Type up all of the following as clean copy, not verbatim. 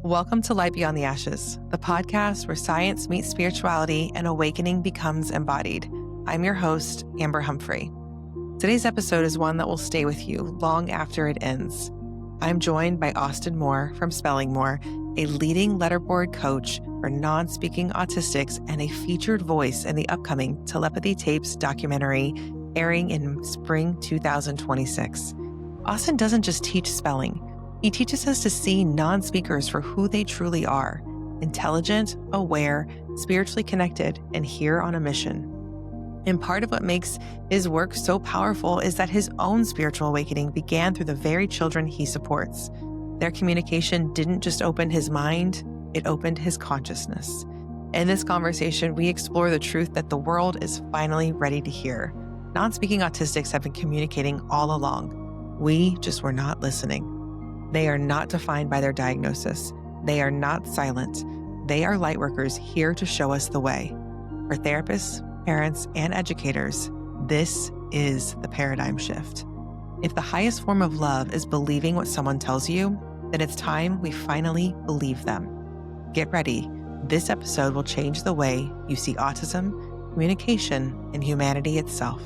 Welcome to Light Beyond the Ashes, the podcast where science meets spirituality and awakening becomes embodied. I'm your host, Amber Humphrey. Today's episode is one that will stay with you long after it ends. I'm joined by Austin Moore from Spelling More, a leading letterboard coach for non-speaking autistics and a featured voice in the upcoming Telepathy Tapes documentary airing in spring 2026. Austin doesn't just teach spelling. He teaches us to see non-speakers for who they truly are: intelligent, aware, spiritually connected, and here on a mission. And part of what makes his work so powerful is that his own spiritual awakening began through the very children he supports. Their communication didn't just open his mind, it opened his consciousness. In this conversation, we explore the truth that the world is finally ready to hear. Non-speaking autistics have been communicating all along. We just were not listening. They are not defined by their diagnosis. They are not silent. They are lightworkers here to show us the way. For therapists, parents, and educators, this is the paradigm shift. If the highest form of love is believing what someone tells you, then it's time we finally believe them. Get ready. This episode will change the way you see autism, communication, and humanity itself.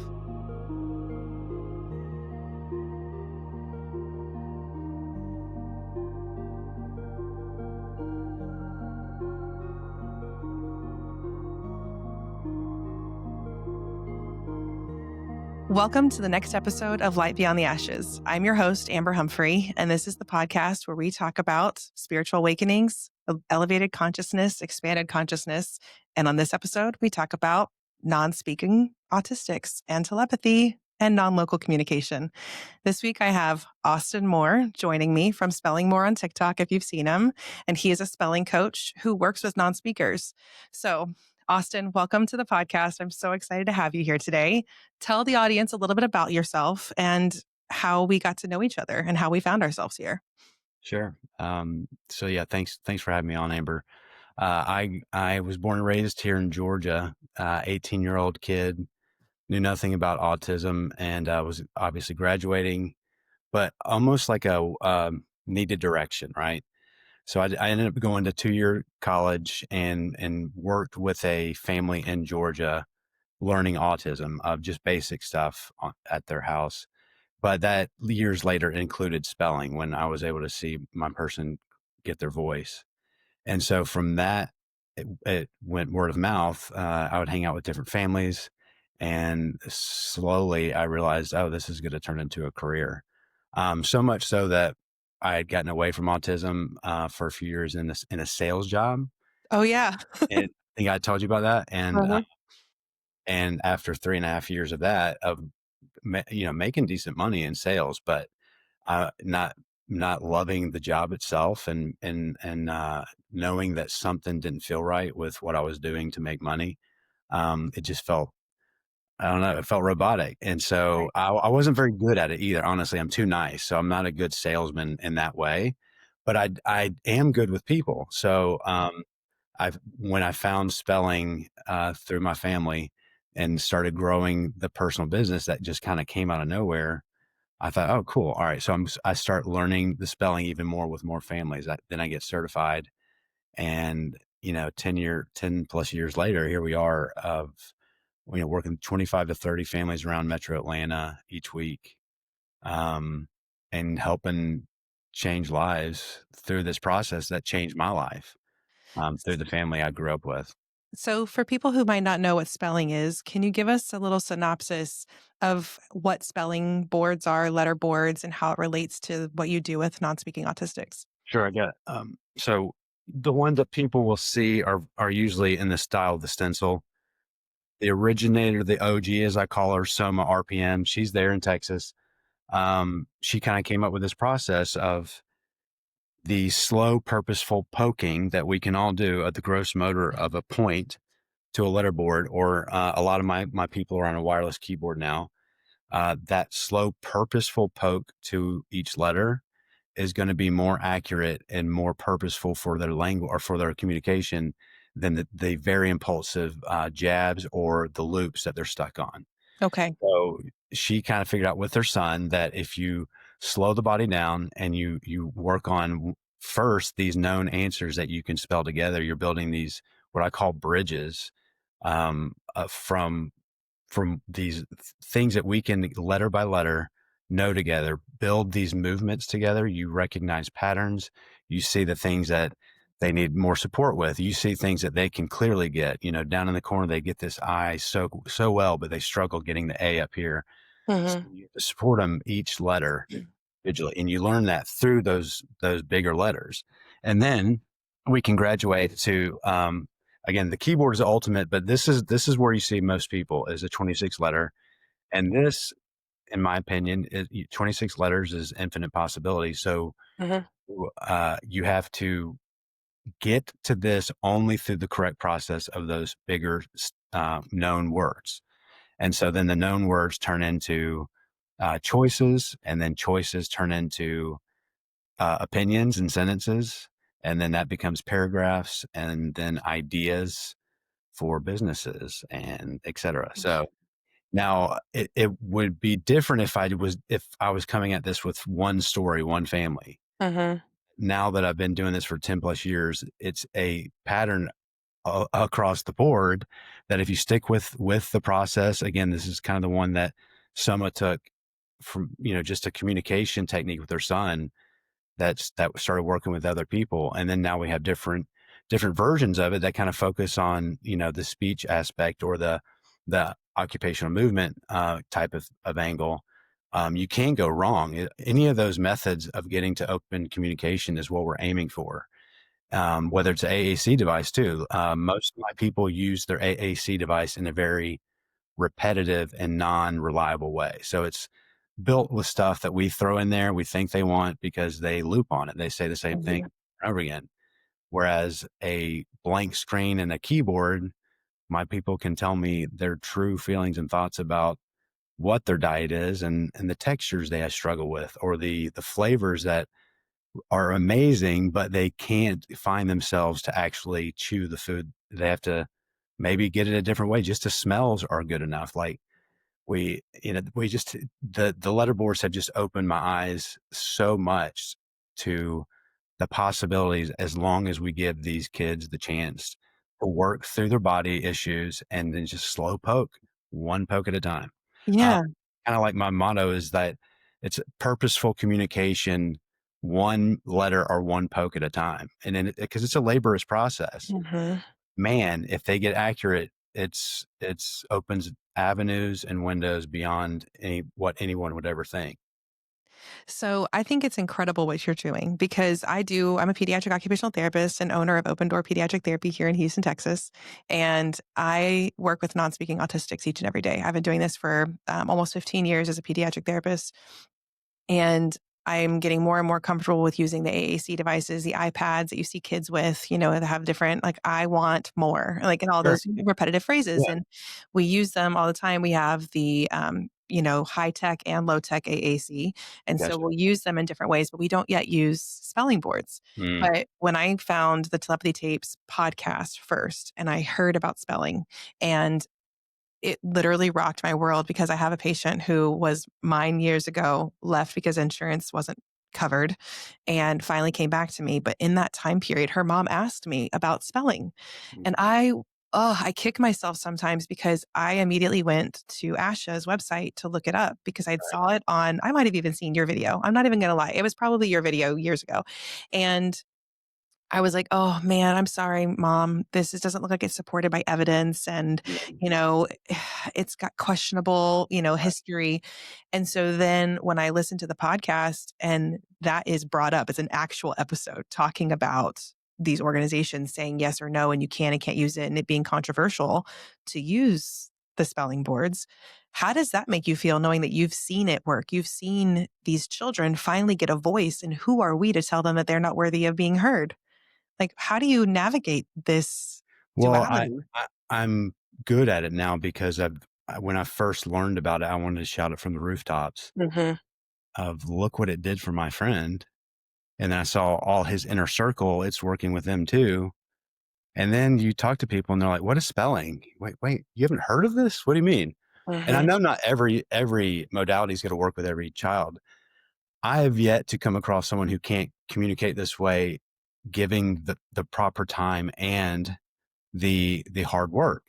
Welcome to the next episode of Light Beyond the Ashes. I'm your host, Amber Humphrey, and this is the podcast where we talk about spiritual awakenings, elevated consciousness, expanded consciousness. And on this episode, we talk about non-speaking autistics and telepathy and non-local communication. This week, I have Austin Moore joining me from Spelling More on TikTok, if you've seen him. And he is a spelling coach who works with non-speakers. So Austin, welcome to the podcast. I'm so excited to have you here today. Tell the audience a little bit about yourself and how we got to know each other and how we found ourselves here. Sure. Thanks for having me on, Amber. I was born and raised here in Georgia, 18-year-old kid, knew nothing about autism, and was obviously graduating, but almost like needed direction, right? So I ended up going to 2-year college and worked with a family in Georgia, learning autism of just basic stuff at their house. But that years later included spelling when I was able to see my person get their voice. And so from that, it went word of mouth. I would hang out with different families, and slowly I realized, oh, this is going to turn into a career. So much so that I had gotten away from autism for a few years in a sales job. Oh, yeah. And I think I told you about that. Uh-huh. And after 3.5 years of that, making decent money in sales, but not loving the job itself, and knowing that something didn't feel right with what I was doing to make money. It just felt, I don't know, it felt robotic. And so I wasn't very good at it either. Honestly, I'm too nice. So I'm not a good salesman in that way, but I am good with people. So, when I found spelling, through my family and started growing the personal business that just kind of came out of nowhere, I thought, oh, cool. All right. So I start learning the spelling even more with more families. Then I get certified, and, 10 plus years later, here we are working 25 to 30 families around Metro Atlanta each week, and helping change lives through this process that changed my life, through the family I grew up with. So for people who might not know what spelling is, can you give us a little synopsis of what spelling boards are, letter boards, and how it relates to what you do with non-speaking autistics? Sure, I get it. So the ones that people will see are usually in the style of the stencil. The originator, the OG, as I call her, Soma RPM, she's there in Texas. She kind of came up with this process of the slow, purposeful poking that we can all do at the gross motor of a point to a letterboard, or a lot of my people are on a wireless keyboard now. That slow, purposeful poke to each letter is going to be more accurate and more purposeful for their language or for their communication than the very impulsive jabs or the loops that they're stuck on. Okay. So she kind of figured out with her son that if you slow the body down and you work on first these known answers that you can spell together. You're building these, what I call bridges, from these things that we can letter by letter know together, build these movements together. You recognize patterns. You see the things that they need more support with. You see things that they can clearly get. Down in the corner, they get this I so well, but they struggle getting the A up here. So Mhm. you have to support them each letter individually, and you learn that through those bigger letters, and then we can graduate to again, the keyboard is the ultimate, but this is where you see most people is a 26 letter, and this, in my opinion, 26 letters is infinite possibility. So Mhm. you have to get to this only through the correct process of those bigger known words. And so then the known words turn into choices, and then choices turn into opinions and sentences. And then that becomes paragraphs and then ideas for businesses and et cetera. So now it would be different if I was coming at this with one story, one family. Mhm. Now that I've been doing this for 10 plus years, it's a pattern across the board that if you stick with the process, again, this is kind of the one that Soma took from, just a communication technique with their son that started working with other people. And then now we have different versions of it that kind of focus on, the speech aspect or the occupational movement type of angle. You can go wrong. Any of those methods of getting to open communication is what we're aiming for. Whether it's an AAC device too. Most of my people use their AAC device in a very repetitive and non-reliable way. So it's built with stuff that we throw in there. We think they want because they loop on it. They say the same thing Mhm. over again. Whereas a blank screen and a keyboard, my people can tell me their true feelings and thoughts about what their diet is and the textures they struggle with, or the flavors that are amazing, but they can't find themselves to actually chew the food. They have to maybe get it a different way. Just the smells are good enough. Like we just, the letterboards have just opened my eyes so much to the possibilities, as long as we give these kids the chance to work through their body issues and then just slow poke, one poke at a time. Uh, Yeah. kind of like my motto is that it's purposeful communication, one letter or one poke at a time. And then because it's a laborious process, Mhm. man, if they get accurate, it's opens avenues and windows beyond what anyone would ever think. So I think it's incredible what you're doing because I'm a pediatric occupational therapist and owner of Open Door Pediatric Therapy here in Houston, Texas. And I work with non speaking autistics each and every day. I've been doing this for almost 15 years as a pediatric therapist. And I'm getting more and more comfortable with using the AAC devices, the iPads that you see kids with, that have different, like, I want more, like, and all Sure. those repetitive phrases. Yeah. And we use them all the time. We have the, high tech and low tech AAC. And so Gotcha. we'll use them in different ways, but we don't yet use spelling boards. Mm. But when I found the Telepathy Tapes podcast first and I heard about spelling, and it literally rocked my world because I have a patient who was mine years ago, left because insurance wasn't covered, and finally came back to me. But in that time period, her mom asked me about spelling. Mm. And I kick myself sometimes because I immediately went to Asha's website to look it up because I'd saw it on, I might have even seen your video. I'm not even going to lie. It was probably your video years ago. And I was like, "Oh man, I'm sorry, mom. Doesn't look like it's supported by evidence, and Yeah. you know, it's got questionable, history." And so then when I listened to the podcast and that is brought up, it's an actual episode talking about these organizations saying yes or no, and you can and can't use it, and it being controversial to use the spelling boards. How does that make you feel knowing that you've seen it work? You've seen these children finally get a voice, and who are we to tell them that they're not worthy of being heard? Like, how do you navigate this Well, duality? I'm good at it now because when I first learned about it, I wanted to shout it from the rooftops Mhm. of look what it did for my friend. And then I saw all his inner circle, it's working with them too. And then you talk to people and they're like, what is spelling? Wait, you haven't heard of this? What do you mean? And I Mhm. know not every modality is going to work with every child, I have yet to come across someone who can't communicate this way, giving the proper time and the hard work.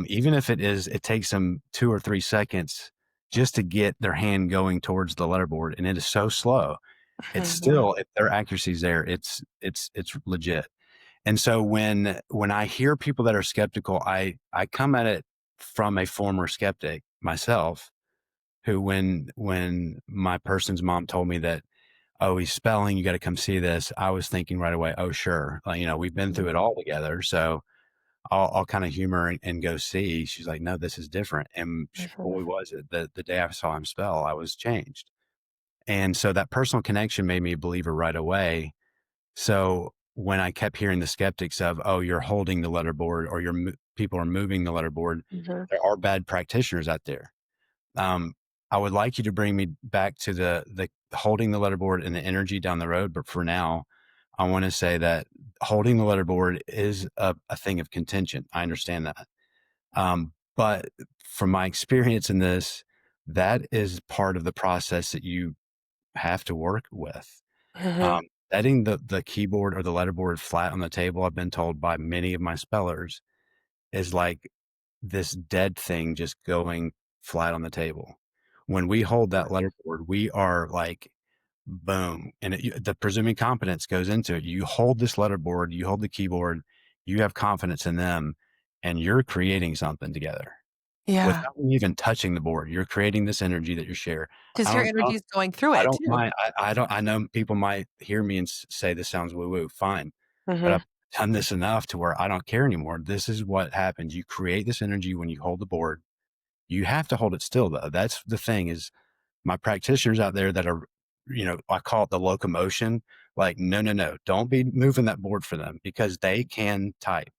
Even if it takes them 2 or 3 seconds just to get their hand going towards the letterboard, and it is so slow. It's Mhm. still, if their accuracy is there, it's legit. And so when I hear people that are skeptical, I come at it from a former skeptic myself, who when my person's mom told me that, "Oh, he's spelling, you gotta come see this," I was thinking right away, "Oh, sure. Like, we've been through Mhm. it all together, so I'll kinda humor and go see." She's like, "No, this is different." And Mhm. boy, was it. The day I saw him spell, I was changed. And so that personal connection made me a believer right away. So when I kept hearing the skeptics of, "Oh, you're holding the letterboard, or people are moving the letterboard," Mhm. there are bad practitioners out there. Um, I would like you to bring me back to the holding the letterboard and the energy down the road, but for now, I wanna say that holding the letterboard is a thing of contention. I understand that. But from my experience in this, that is part of the process that you have to work with. Mhm. Um, Setting the keyboard or the letterboard flat on the table, I've been told by many of my spellers, is like this dead thing just going flat on the table. When we hold that letterboard, we are like, boom, and the presuming competence goes into it. You hold this letterboard, you hold the keyboard, you have confidence in them, and you're creating something together Yeah, without even touching the board. You're creating this energy that you share. because I your don't, I energy don't is going through I it don't too. mind. I don't. I know people might hear me and say this sounds woo woo. Fine, but Mhm. I've done this enough to where I don't care anymore. This is what happens. You create this energy when you hold the board. You have to hold it still, though. That's the thing. Is my practitioners out there that are, I call it the locomotion. Like, no, no, no, don't be moving that board for them, because they can type.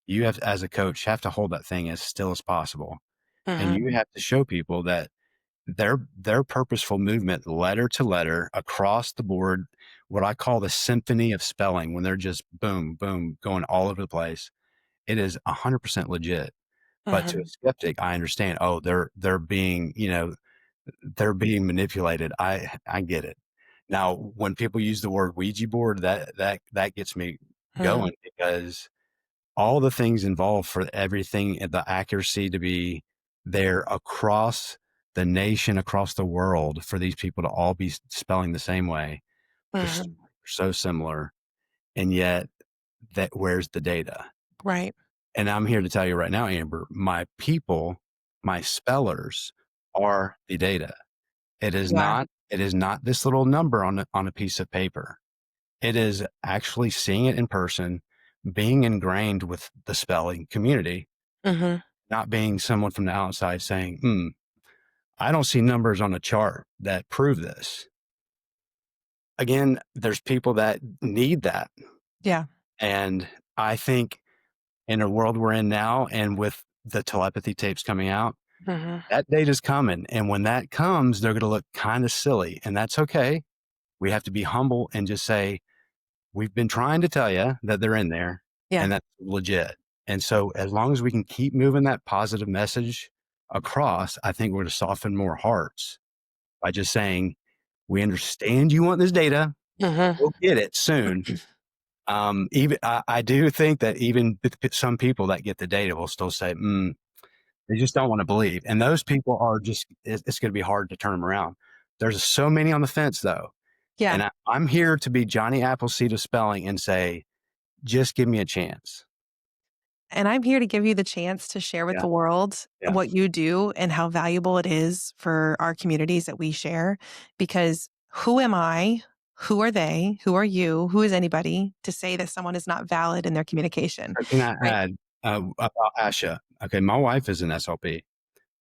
You have, as a coach, have to hold that thing as still as possible, and Mhm. you have to show people that their purposeful movement, letter to letter, across the board, what I call the symphony of spelling, when they're just boom, boom, going all over the place, it is 100% legit. But to a Mhm. skeptic, I understand, oh, they're being, they're being manipulated. I get it. Now, when people use the word Ouija board, that gets me Mhm. going, because all the things involved for everything and the accuracy to be there across the nation, across the world, for these people to all be spelling the same way. They're Mhm. so similar. And yet, that where's the data? Right. And I'm here to tell you right now, Amber, my people, my spellers are the data. Yeah. It is not this little number on a piece of paper. It is actually seeing it in person, being ingrained with the spelling community, Mhm. not being someone from the outside saying, I don't see numbers on a chart that prove this. Again, there's people that need that. Yeah. And I think in a world we're in now, and with the telepathy tapes coming out, Mhm. that data's coming. And when that comes, they're going to look kind of silly. And that's okay. We have to be humble and just say, we've been trying to tell you that they're in there, Yeah. and that's legit. And so, as long as we can keep moving that positive message across, I think we're going to soften more hearts by just saying, we understand you want this data. Mhm. We'll get it soon. Even I do think that even some people that get the data will still say, they just don't want to believe. And those people are just, it's going to be hard to turn them around. There's so many on the fence, though. Yeah. And I'm here to be Johnny Appleseed of spelling and say, just give me a chance. And I'm here to give you the chance to share with Yeah. the world Yeah. what you do and how valuable it is for our communities that we share. Because who am I? Who are they? Who are you? Who is anybody to say that someone is not valid in their communication? Can I Right. add about Asha? Okay, my wife is an SLP,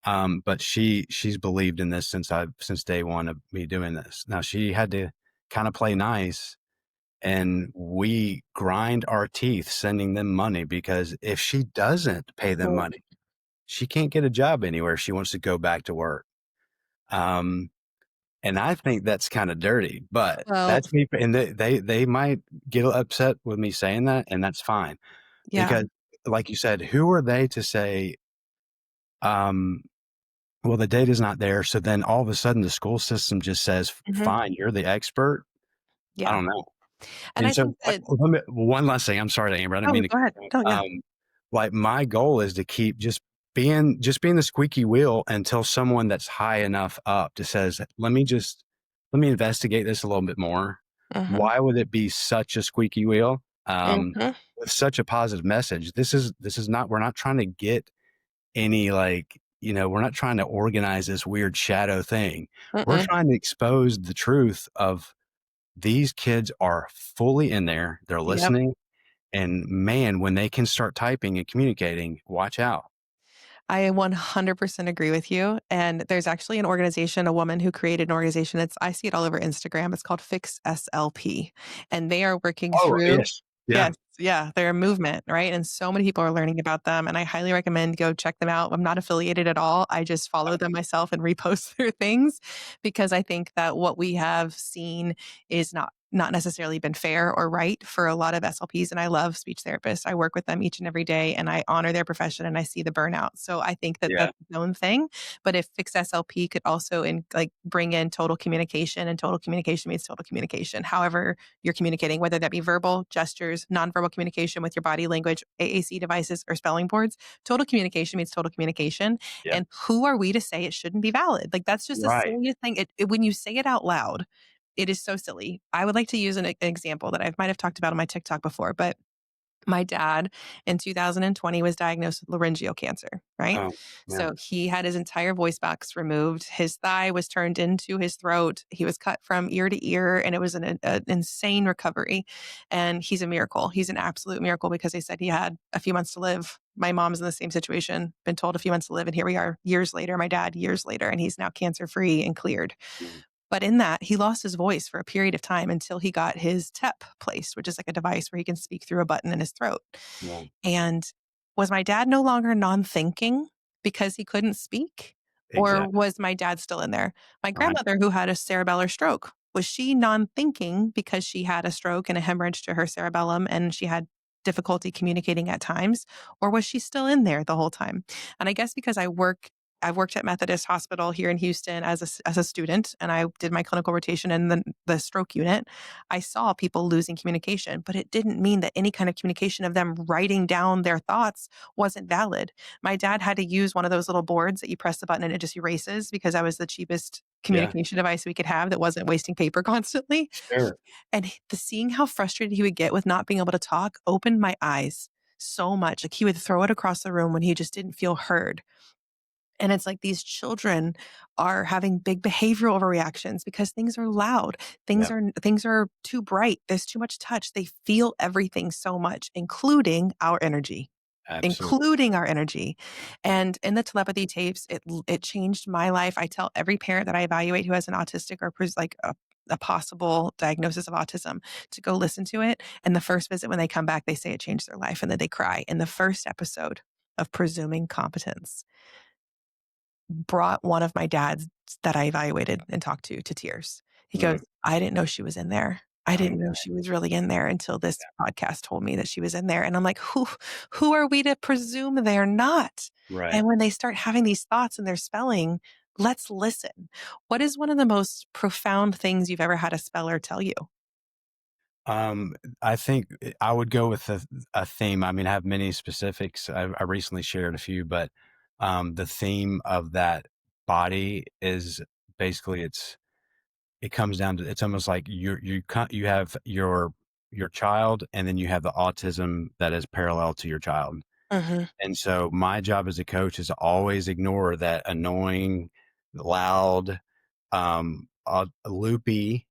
but she's believed in this since day one of me doing this. Now she had to kind of play nice, and we grind our teeth sending them money, because if she doesn't pay them Mhm. money, she can't get a job anywhere if she wants to go back to work. Um, and I think that's kind of dirty, but Well, that's me. And they might get upset with me saying that, and that's fine, yeah. because, like you said, who are they to say, um, well, the data's not there. So then all of a sudden the school system just says, Mhm. fine, you're the expert. I Yeah. don't know. And And I so think that one last thing. I'm sorry, Amber. I didn't Oh, mean to go cut ahead. you off. No, yeah. Like my goal is to keep just being the squeaky wheel until someone that's high enough up to says, let me investigate this a little bit more. Mhm. Why would it be such a squeaky wheel? Mhm. With such a positive message. This is not, we're not trying to get any like, we're not trying to organize this weird shadow thing. We're Mm-mm. trying to expose the truth of these kids are fully in there. They're Yep. listening. And man, when they can start typing and communicating, watch out. I 100% agree with you. And there's actually an organization, a woman who created an organization. I see it all over Instagram. It's called Fix SLP. And they are working Oh, through, yes. Yeah. yes, yeah, they're a movement, right? And so many people are learning about them. And I highly recommend go check them out. I'm not affiliated at all. I just follow them myself and repost their things because I think that what we have seen is not necessarily been fair or right for a lot of SLPs. And I love speech therapists. I work with them each and every day and I honor their profession and I see the burnout. So I think that Yeah. that's its own thing. But if Fix SLP could also bring in total communication, and total communication means total communication, however you're communicating, whether that be verbal, gestures, nonverbal communication with your body language, AAC devices, or spelling boards, total communication means total communication. Yeah. And who are we to say it shouldn't be valid? Like that's just the Right. silliest thing. When you say it out loud, it is so silly. I would like to use an example that I might have talked about on my TikTok before, but my dad in 2020 was diagnosed with laryngeal cancer, right? Oh, yeah. So he had his entire voice box removed. His thigh was turned into his throat. He was cut from ear to ear, and it was an insane recovery. And he's a miracle. He's an absolute miracle because they said he had a few months to live. My mom's in the same situation, been told a few months to live. And here we are years later, my dad years later, and he's now cancer free and cleared. Mm, But in that, he lost his voice for a period of time until he got his TEP placed, which is like a device where he can speak through a button in his throat. yeah. And was my dad no longer non thinking because he couldn't speak? Or Exactly. was my dad still in there? My Right. grandmother, who had a cerebellar stroke, was she non thinking because she had a stroke and a hemorrhage to her cerebellum and she had difficulty communicating at times? Or was she still in there the whole time? And I guess because I've worked at Methodist Hospital here in Houston as a student, and I did my clinical rotation in the stroke unit. I saw people losing communication, but it didn't mean that any kind of communication of them writing down their thoughts wasn't valid. My dad had to use one of those little boards that you press the button and it just erases because that was the cheapest Yeah. communication device we could have that wasn't wasting paper constantly. Sure. And seeing how frustrated he would get with not being able to talk opened my eyes so much. Like he would throw it across the room when he just didn't feel heard. And it's like these children are having big behavioral overreactions because things are loud. Yeah. Things are too bright. There's too much touch. They feel everything so much, including our energy. Absolutely. Including our energy. And in the telepathy tapes, it changed my life. I tell every parent that I evaluate who has an autistic or like a possible diagnosis of autism to go listen to it. And the first visit, when they come back, they say it changed their life and then they cry. In the first episode of Presuming Competence, brought one of my dads that I evaluated and talked to tears. He Mm. goes, "I didn't know she was in there. I Oh, didn't know she was really in there until this podcast told me that she was in there." And I'm like, who are we to presume they're not? right. And when they start having these thoughts and they're spelling, let's listen. What is one of the most profound things you've ever had a speller tell you? Um, I think I would go with a theme. I mean, I have many specifics. I recently shared a few, but the theme of that body is basically it comes down to it's almost like you have your child, and then you have the autism that is parallel to your child. Mhm, And so my job as a coach is to always ignore that annoying, loud, loopy,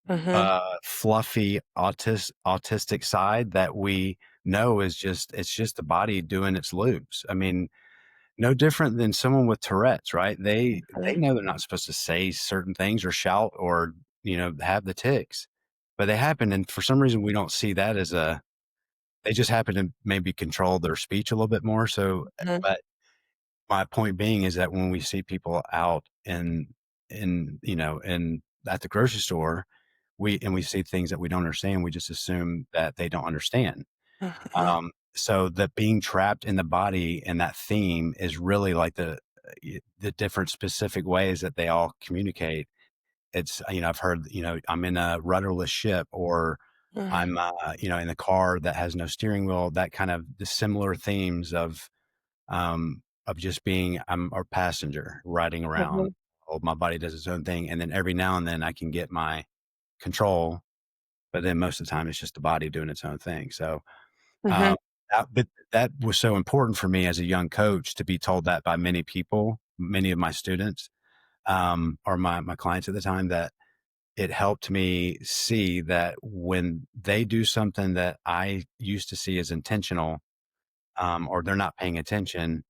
mhm, fluffy autistic side that we know is it's just the body doing its loops. I mean, no different than someone with Tourette's, right? They mhm, know they're not supposed to say certain things or shout or, have the ticks, but they happen. And for some reason, we don't see that as they just happen to maybe control their speech a little bit more. So, mhm, but my point being is that when we see people out in at the grocery store, we see things that we don't understand, we just assume that they don't understand. mhm, So that being trapped in the body and that theme is really like the different specific ways that they all communicate. It's, I've heard, I'm in a rudderless ship, or I'm, in a car that has no steering wheel, that kind of the similar themes of just being, I'm a passenger riding around. Mhm. Oh, my body does its own thing. And then every now and then I can get my control, but then most of the time it's just the body doing its own thing. So, Mhm. um, but that was so important for me as a young coach to be told that by many people, many of my students, or my clients at the time, that it helped me see that when they do something that I used to see as intentional, or they're not paying attention,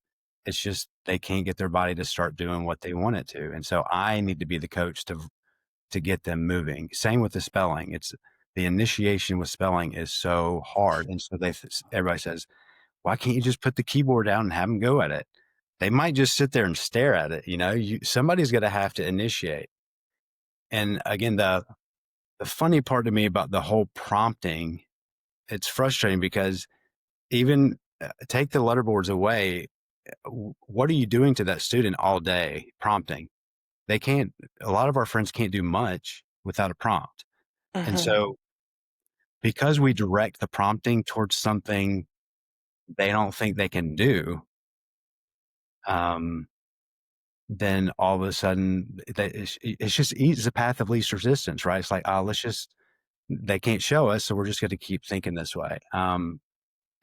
it's just they can't get their body to start doing what they want it to. And so I need to be the coach to get them moving. Same with the spelling. It's the initiation with spelling is so hard. And so everybody says, why can't you just put the keyboard down and have them go at it? They might just sit there and stare at it. Somebody's going to have to initiate. And again, the funny part to me about the whole prompting, it's frustrating because even take the letterboards away. What are you doing to that student all day prompting? They can't, a lot of our friends can't do much without a prompt. And Mhm. so because we direct the prompting towards something they don't think they can do, um, then all of a sudden it's a path of least resistance, right? It's like, oh, they can't show us, so we're just going to keep thinking this way.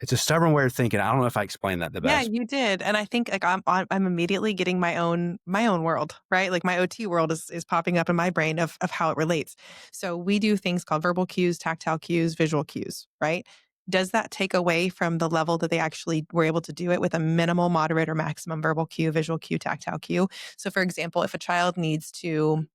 It's a stubborn way of thinking. I don't know if I explained that the Yeah, best. you did, and I think like I'm immediately getting my own world, right? Like my OT world is popping up in my brain of how it relates. So we do things called verbal cues, tactile cues, visual cues, right? Does that take away from the level that they actually were able to do it with a minimal, moderate, or maximum verbal cue, visual cue, tactile cue? So, for example, if a child needs to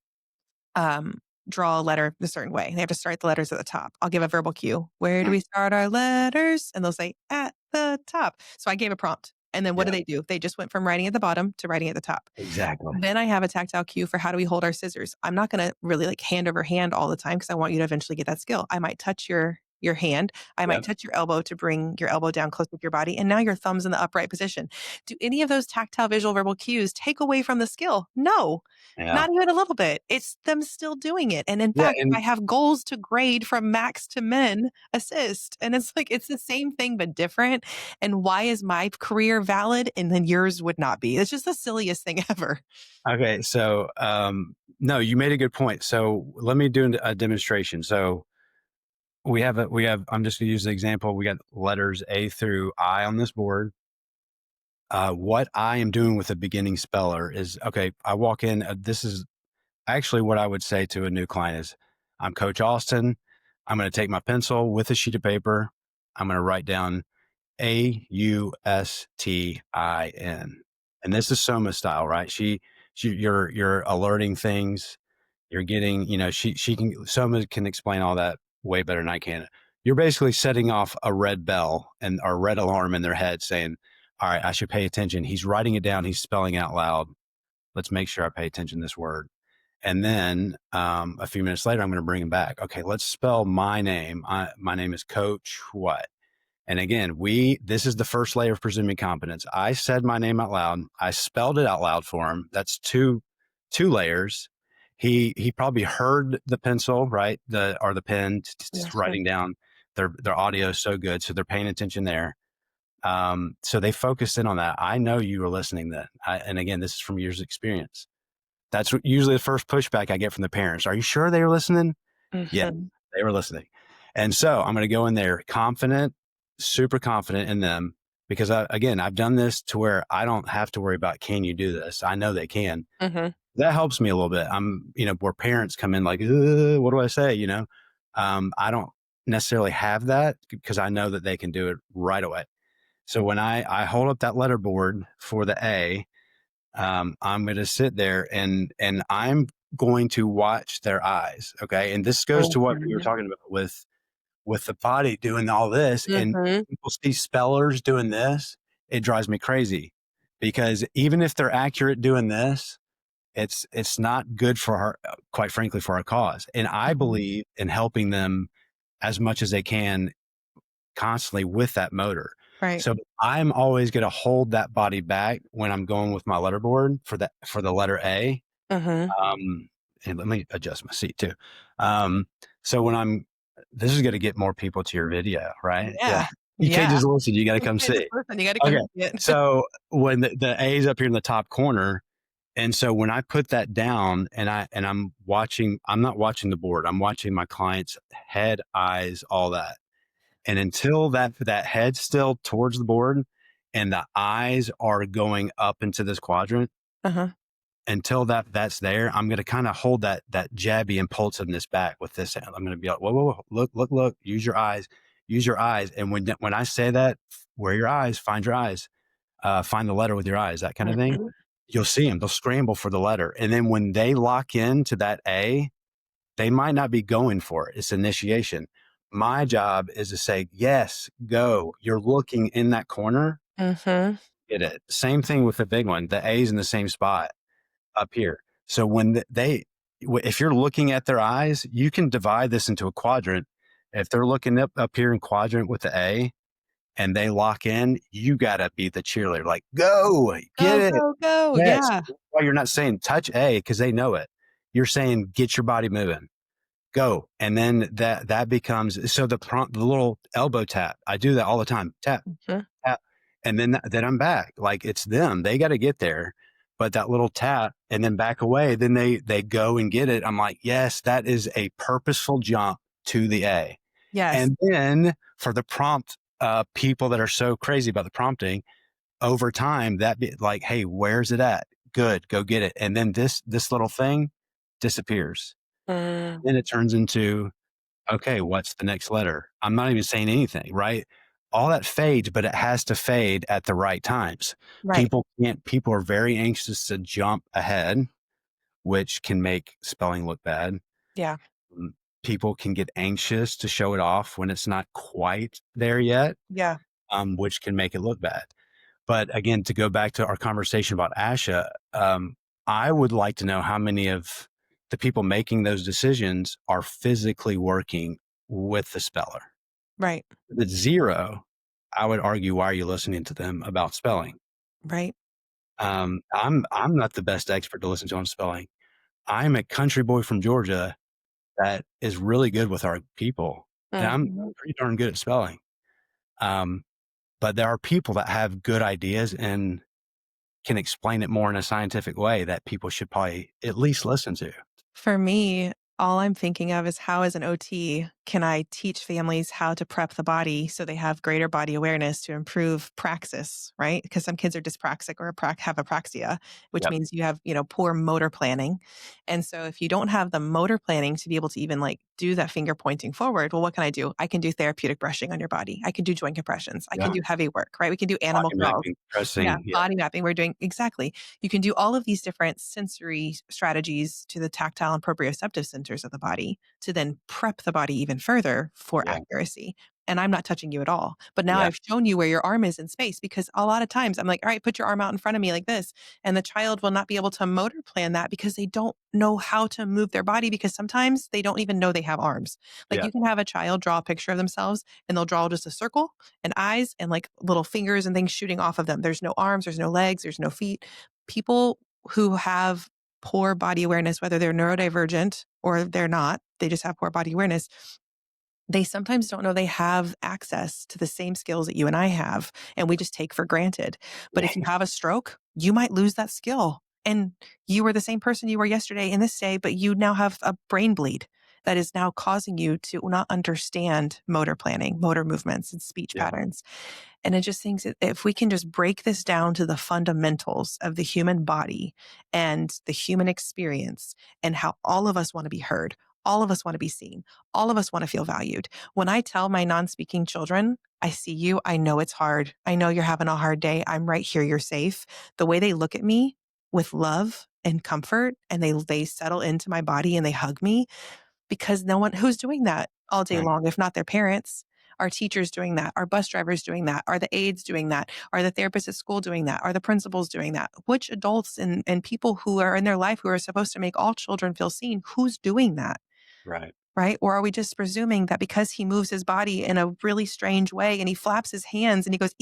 um, draw a letter a certain way. They have to start the letters at the top. I'll give a verbal cue. Where do Mm, we start our letters? And they'll say at the top. So I gave a prompt. And then what yeah, do? They just went from writing at the bottom to writing at the top. exactly. Then I have a tactile cue for how do we hold our scissors. I'm not going to really like hand over hand all the time because I want you to eventually get that skill. I might touch your hand. I might Yep. touch your elbow to bring your elbow down close with your body. And now your thumb's in the upright position. Do any of those tactile visual verbal cues take away from the skill? No, Yeah. not even a little bit. It's them still doing it. And in Yeah. fact, I And have goals to grade from max to min assist. And it's like, it's the same thing, but different. And why is my career valid and then yours would not be? It's just the silliest thing ever. okay. So, no, you made a good point. So let me do a demonstration. So I'm just going to use the example. We got letters A through I on this board. What I am doing with a beginning speller is, okay, I walk in. This is actually what I would say to a new client is, I'm Coach Austin. I'm going to take my pencil with a sheet of paper. I'm going to write down Austin. And this is Soma style, right? You're alerting things. You're getting, Soma can explain all that way better than I can. You're basically setting off a red bell and or red alarm in their head saying, all right, I should pay attention. He's writing it down. He's spelling out loud. Let's make sure I pay attention to this word. And then a few minutes later, I'm going to bring him back. Okay, let's spell my name. My name is Coach what? And again, this is the first layer of presuming competence. I said my name out loud. I spelled it out loud for him. That's two layers. He probably heard the pencil, right? Or the pen Mhm. writing down. Their audio is so good, so they're paying attention there. So they focused in on that. I know you were listening then. And again, this is from years of experience. That's usually the first pushback I get from the parents. Are you sure they were listening? Yeah, Mhm. they were listening. And so I'm going to go in there confident, super confident in them because I've done this to where I don't have to worry about, can you do this? I know they can. Mhm. That helps me a little bit. Where parents come in like, what do I say? I don't necessarily have that because I know that they can do it right away. So when I hold up that letter board for the A, I'm going to sit there and I'm going to watch their eyes. Okay. And this goes to what we were Mhm. talking about with the body doing all this, and Mhm. people see spellers doing this. It drives me crazy because even if they're accurate doing this, it's not good for our, quite frankly, for our cause. And I Mhm. believe in helping them as much as they can constantly with that motor. Right. So I'm always going to hold that body back when I'm going with my letterboard for the letter A. Mhm. Um, and let me adjust my seat too. Um, so when I'm, this is going to get more people to your video, right? Yeah. Yeah. You can't Yeah. just listen. You got to You come can't just see. listen, you gotta Okay. come see it. So when the A is up here in the top corner, and so when I put that down and I'm not watching the board. I'm watching my client's head, eyes, all that. And until that head's still towards the board and the eyes are going up into this quadrant, Uh-huh. until that's there, I'm going to kind of hold that jabby impulsiveness back with this hand. I'm going to be like, whoa, whoa, whoa, look, use your eyes. And when I say that, where your eyes, find the letter with your eyes, that kind of thing. Mhm. You'll see them. They'll scramble for the letter. And then when they lock into that A, they might not be going for it. It's initiation. My job is to say, yes, go. You're looking in that corner. Mhm. Get it. Same thing with the big one. The A is in the same spot up here. So when if you're looking at their eyes, you can divide this into a quadrant. If they're looking up here in quadrant with the A and they lock in, you got to be the cheerleader. Like, go, get Go, it. go, go. Yes. Yeah. Why you're not saying touch A because they know it. You're saying get your body moving. Go. And then that becomes so the prompt, the little elbow tap. I do that all the time. Tap, Mhm. tap. And then I'm back. Like it's them. They got to get there. But that little tap and then back away, then they go and get it. I'm like, yes, that is a purposeful jump to the A. Yes. And then for the prompt people that are so crazy about the prompting, over time that be like, hey, where's it at? Good, go get it. And then this little thing disappears. Mm. Then it turns into, okay, what's the next letter? I'm not even saying anything, right? All that fades, but it has to fade at the right times. Right. People are very anxious to jump ahead, which can make spelling look bad. Yeah. Mm, People can get anxious to show it off when it's not quite there yet, Yeah. which can make it look bad. But again, to go back to our conversation about ASHA, I would like to know how many of the people making those decisions are physically working with the speller. Right. If it's zero, I would argue, why are you listening to them about spelling? Right. I'm not the best expert to listen to on spelling. I'm a country boy from Georgia that is really good with our people, and I'm Mhm. pretty darn good at spelling. Um, but there are people that have good ideas and can explain it more in a scientific way that people should probably at least listen to. For me, all I'm thinking of is how, as an OT, can I teach families how to prep the body so they have greater body awareness to improve praxis, right? Because some kids are dyspraxic or have apraxia, which Yep. means you have, poor motor planning. And so if you don't have the motor planning to be able to even like do that finger pointing forward, well, what can I do? I can do therapeutic brushing on your body. I can do joint compressions. I can Yeah. do heavy work, right? We can do animal Body crawls. mapping, Yeah, pressing. Yeah. body mapping. We're doing exactly. You can do all of these different sensory strategies to the tactile and proprioceptive centers of the body to then prep the body even further for Yeah. accuracy. And I'm not touching you at all. But now Yeah. I've shown you where your arm is in space because a lot of times I'm like, all right, put your arm out in front of me like this. And the child will not be able to motor plan that because they don't know how to move their body because sometimes they don't even know they have arms. Like Yeah. you can have a child draw a picture of themselves and they'll draw just a circle and eyes and like little fingers and things shooting off of them. There's no arms, there's no legs, there's no feet. People who have poor body awareness, whether they're neurodivergent or they're not, they just have poor body awareness. They sometimes don't know they have access to the same skills that you and I have, and we just take for granted. But Yeah. if you have a stroke, you might lose that skill. And you were the same person you were yesterday in this day, but you now have a brain bleed that is now causing you to not understand motor planning, motor movements, and speech Yeah. patterns. And I just think that if we can just break this down to the fundamentals of the human body and the human experience and how all of us want to be heard, all of us want to be seen, all of us want to feel valued. When I tell my non-speaking children, I see you, I know it's hard. I know you're having a hard day. I'm right here. You're safe. The way they look at me with love and comfort and they settle into my body and they hug me because no one who's doing that all day Right. long, if not their parents. Are teachers doing that? Are bus drivers doing that? Are the aides doing that? Are the therapists at school doing that? Are the principals doing that? Which adults and people who are in their life who are supposed to make all children feel seen, who's doing that? Right. right? Or are we just presuming that because he moves his body in a really strange way and he flaps his hands and he goes,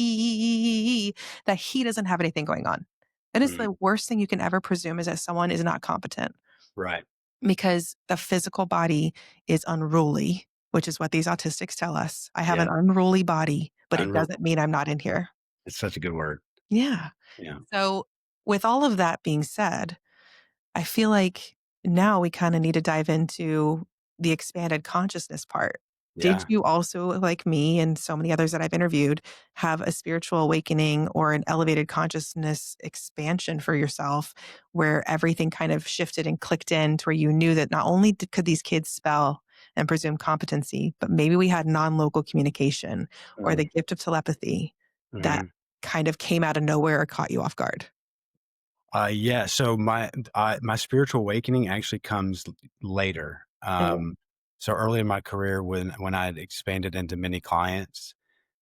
that he doesn't have anything going on? That is Mhm. the worst thing you can ever presume, is that someone is not competent, Right. because the physical body is unruly, which is what these autistics tell us. I have Yeah. an unruly body, but it Unreal. doesn't mean I'm not in here. It's such a good word. Yeah. Yeah. So, with all of that being said, I feel like now we kind of need to dive into the expanded consciousness part. Did Yeah. you also, like me and so many others that I've interviewed, have a spiritual awakening or an elevated consciousness expansion for yourself, where everything kind of shifted and clicked in to where you knew that not only could these kids spell and presume competency, but maybe we had non local communication or the Mm. gift of telepathy that Mhm. kind of came out of nowhere or caught you off guard? Yeah. So my spiritual awakening actually comes later. Mm. So early in my career, when I had expanded into many clients,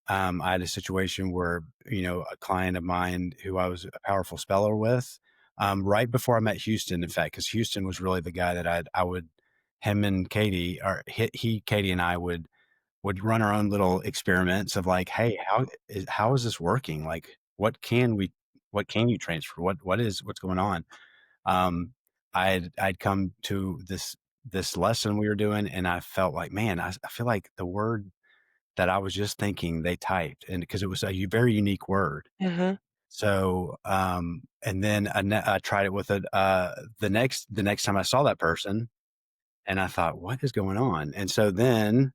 I had a situation where a client of mine who I was a powerful speller with, right before I met Houston, in fact, because Houston was really the guy that I would him and Katie or Katie and I would run our own little experiments of like, hey, how is this working? Like, what can you transfer? What's going on? Um, I'd come to this lesson we were doing, and I felt like, man, I feel like the word that I was just thinking they typed, and because it was a very unique word. Mhm. So, and then I tried it with the next time I saw that person, and I thought, what is going on? And so then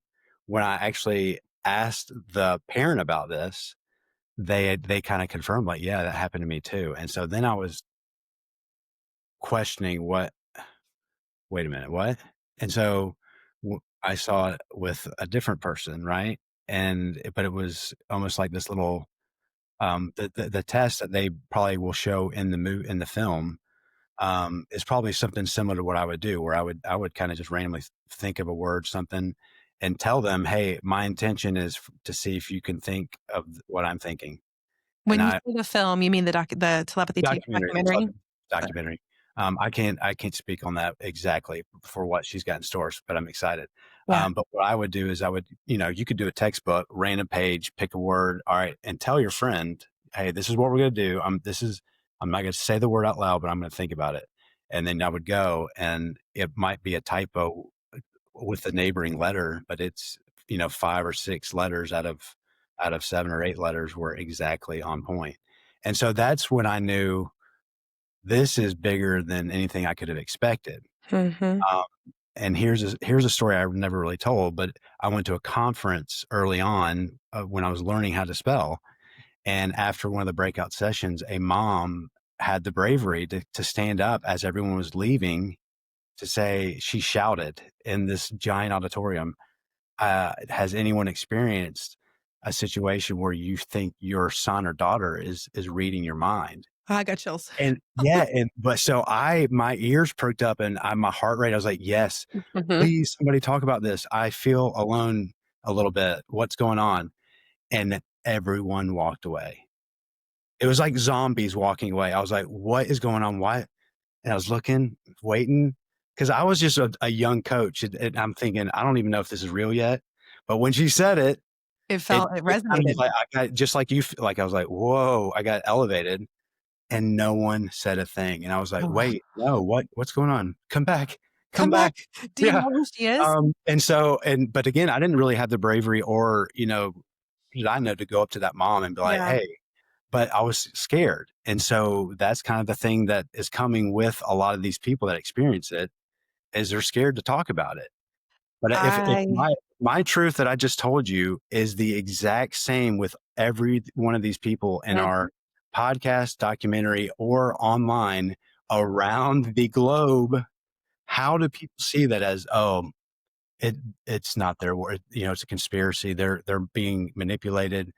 when I actually asked the parent about this, they kind of confirmed, like, yeah, that happened to me too. And so then I was questioning, wait a minute, what? And so I saw it with a different person, right? But it was almost like this little the test that they probably will show in the film is probably something similar to what I would do, where I would kind of just randomly think of a word, something, and tell them, "Hey, my intention is to see if you can think of what I'm thinking." And When you I say the film, you mean the Telepathy Tapes Documentary, the documentary? Uh, documentary. I can't speak on that exactly for what she's got in stores, but I'm excited. yeah. But what I would do is you could do a textbook, random page, pick a word, all right, and tell your friend, "Hey, this is what we're gonna do. I'm not gonna say the word out loud, but I'm gonna think about it." And then I would go, and it might be a typo with the neighboring letter, but it's 5 or 6 letters out of 7 or 8 letters were exactly on point. And so that's when I knew this is bigger than anything I could have expected. Mhm. Um, and here's a story I've never really told, but I went to a conference early on when I was learning how to spell. And after one of the breakout sessions, a mom had the bravery to stand up as everyone was leaving to say, she shouted in this giant auditorium, has anyone experienced a situation where you think your son or daughter is reading your mind? I got chills. And yeah, but so my ears perked up and my heart rate, I was like, "Yes, Mhm. please somebody talk about this. I feel alone a little bit. What's going on?" And everyone walked away. It was like zombies walking away. I was like, "What is going on? Why?" And I was looking, waiting, because I was just a young coach, and I'm thinking, "I don't even know if this is real yet." But when she said it, It it kind of resonated. like I got just like you, like I was like, "Whoa!" I got elevated. And no one said a thing, and I was like, Oh. "Wait, no, what's going on? Come back, come Come back. back." Do you Yeah, know who she is? but again, I didn't really have the bravery or, did I know to go up to that mom and be like, Yeah. "Hey," but I was scared, and so that's kind of the thing that is coming with a lot of these people that experience it, is they're scared to talk about it. But if I my truth that I just told you is the exact same with every one of these people in Mhm. our podcast, documentary, or online around the globe, how do people see that as, "Oh, it it's not their word, it's a conspiracy, they're being manipulated,"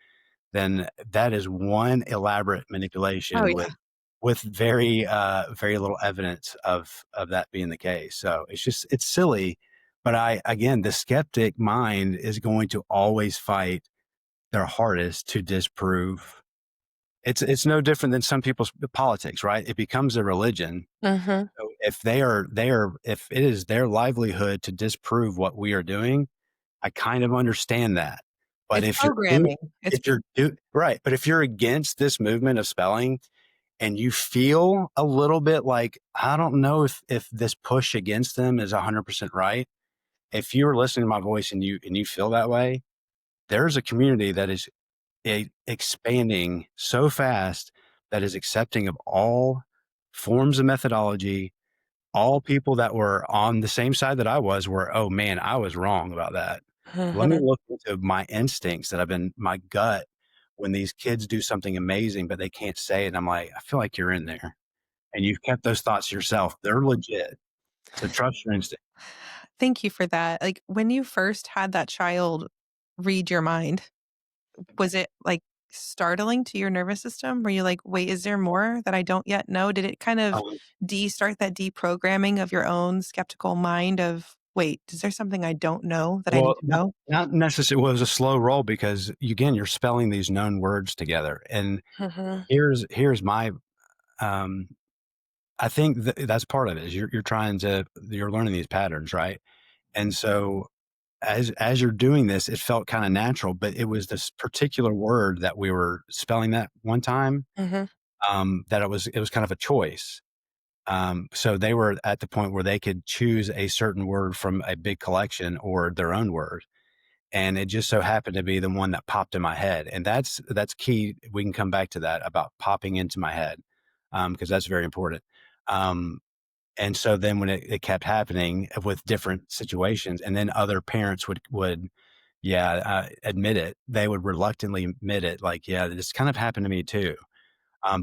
then that is one elaborate Oh, manipulation yeah. with very little evidence of that being the case. So it's silly, but the skeptic mind is going to always fight their hardest to disprove. It's no different than some people's politics, right? It becomes a religion. Mhm. if it is their livelihood to disprove what we are doing, I kind of understand that. But It's if you're doing, programming. It's if you're do right, but if you're against this movement of spelling and you feel a little bit like, I don't know if this push against them is 100% right. If you're listening to my voice and you feel that way, there's a community that is expanding so fast that is accepting of all forms of methodology. All people that were on the same side that I was were, oh man, I was wrong about that. Let me Mhm. look into my instincts that I've been, my gut, when these kids do something amazing, but they can't say it. I'm like, I feel like you're in there and you've kept those thoughts to yourself. They're legit. So trust your instinct. Thank you for that. Like, when you first had that child read your mind, was it, like, startling to your nervous system? Were you like, "Wait, is there more that I don't yet know?" Did it kind of Um, start that deprogramming of your own skeptical mind of, "Wait, is there something I don't know that I need well, to know?" not necessarily. It was a slow roll because again, you're spelling these known words together. And Mhm, here's my, um, I think that's part of it is you're learning these patterns, right? And so as you're doing this, it felt kind of natural, but it was this particular word that we were spelling that one time, mhm, that it was kind of a choice. So they were at the point where they could choose a certain word from a big collection or their own word. And it just so happened to be the one that popped in my head. And that's key. We can come back to that about popping into my head. Because that's very important. Um, and so then when it kept happening with different situations, and then other parents would yeah, admit it. They would reluctantly admit it, like, "Yeah, this kind of happened to me too."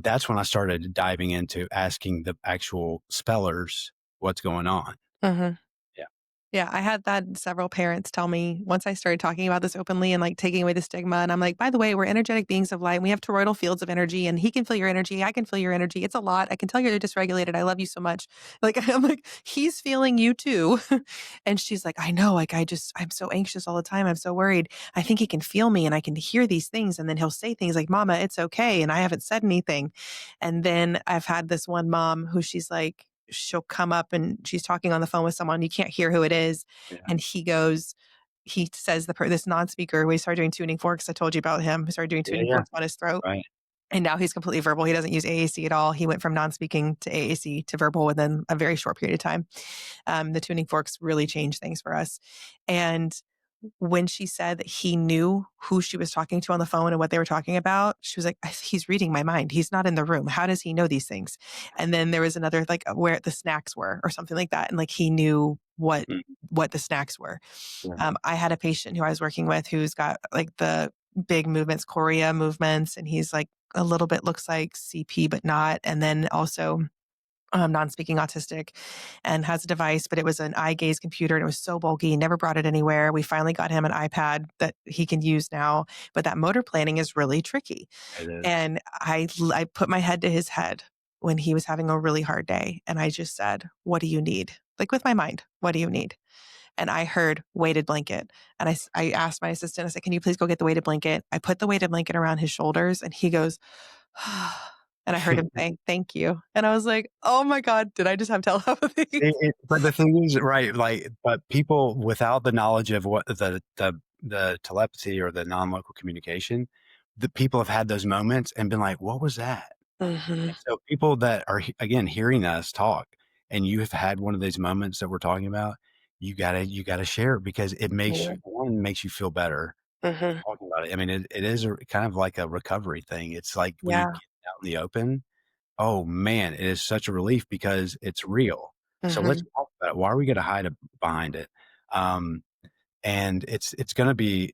That's when I started diving into asking the actual spellers what's going on. mhm. Yeah. Yeah, I had that several parents tell me once I started talking about this openly and, like, taking away the stigma, and I'm like, "By the way, we're energetic beings of light, and we have toroidal fields of energy, and he can feel your energy, I can feel your energy. It's a lot. I can tell you're dysregulated. I love you so much." Like, I'm like, "He's feeling you too." And she's like, "I know, like, I'm so anxious all the time. I'm so worried. I think he can feel me, and I can hear these things, and then he'll say things like, 'Mama, it's okay,' and I haven't said anything." And then I've had this one mom who she's like, she'll come up and she's talking on the phone with someone. You can't hear who it is. Yeah. And he says this non-speaker, we started doing tuning forks. I told you about him. We started doing Yeah, tuning yeah. forks on his throat. Right. And now he's completely verbal. He doesn't use AAC at all. He went from non-speaking to AAC to verbal within a very short period of time. The tuning forks really changed things for us. And when she said that he knew who she was talking to on the phone and what they were talking about, she was like, He's reading my mind. He's not in the room. How does he know these things?" And then there was another, like, where the snacks were or something like that. And like he knew Mhm. what the snacks were. Yeah. I had a patient who I was working with who's got like the big movements, chorea movements, and he's like a little bit looks like CP, but not. And then also non-speaking autistic, and has a device, but it was an eye gaze computer and it was so bulky. He never brought it anywhere. We finally got him an iPad that he can use now, but that motor planning is really tricky. It is. And I put my head to his head when he was having a really hard day. And I just said, "What do you need?" Like with my mind, "What do you need?" And I heard weighted blanket. And I asked my assistant, I said, "Can you please go get the weighted blanket?" I put the weighted blanket around his shoulders and he goes, and I heard him say, "Thank you." And I was like, "Oh my God, did I just have telepathy?" But the thing is, right, like, but people without the knowledge of what the telepathy or the non-local communication, the people have had those moments and been like, "What was that?" Mhm. And so people that are again hearing us talk, and you have had one of these moments that we're talking about, you gotta share it because it makes Yeah. you one makes you feel better Mhm. talking about it. I mean, it is kind of like a recovery thing. It's like when you Yeah. get out in the open. Oh man, it is such a relief because it's real. So let's Mhm. talk about it. Why are we gonna hide behind it? Um, and it's gonna be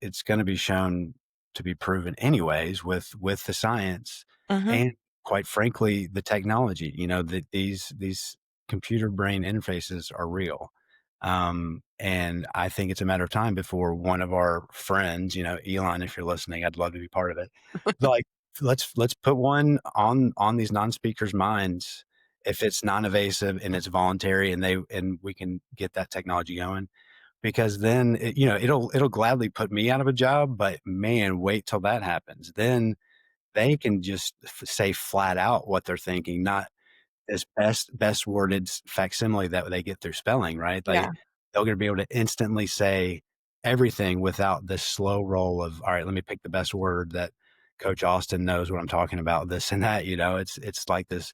shown to be proven anyways with the science Mhm. and quite frankly the technology. That these computer brain interfaces are real. And I think it's a matter of time before one of our friends, Elon, if you're listening, I'd love to be part of it. Like, let's put one on these non-speakers' minds if it's non-invasive and it's voluntary, and we can get that technology going, because then it'll gladly put me out of a job. But man, wait till that happens. Then they can just say flat out what they're thinking, not this best worded facsimile that they get through spelling, right? Yeah. Like they're going to be able to instantly say everything without this slow roll of, all right, let me pick the best word that Coach Austin knows what I'm talking about, this and that. It's like this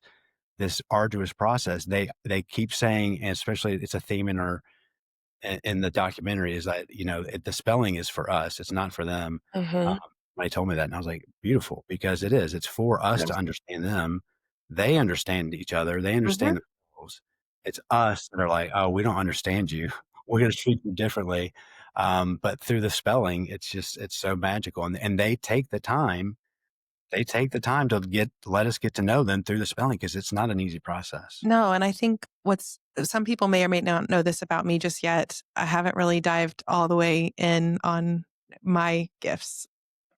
arduous process. They keep saying, and especially it's a theme in the documentary, is that, the spelling is for us, it's not for them. Um, Hmm. when he told me that, and I was like, beautiful, because it is. It's for us to Yes. understand them. They understand each other. They Hmm. understand themselves. It's us that are like, oh, we don't understand you. We're going to treat you differently. But through the spelling, it's so magical, and they take the time. They take the time to let us get to know them through the spelling, because it's not an easy process. No, and I think what's some people may or may not know this about me just yet. I haven't really dived all the way in on my gifts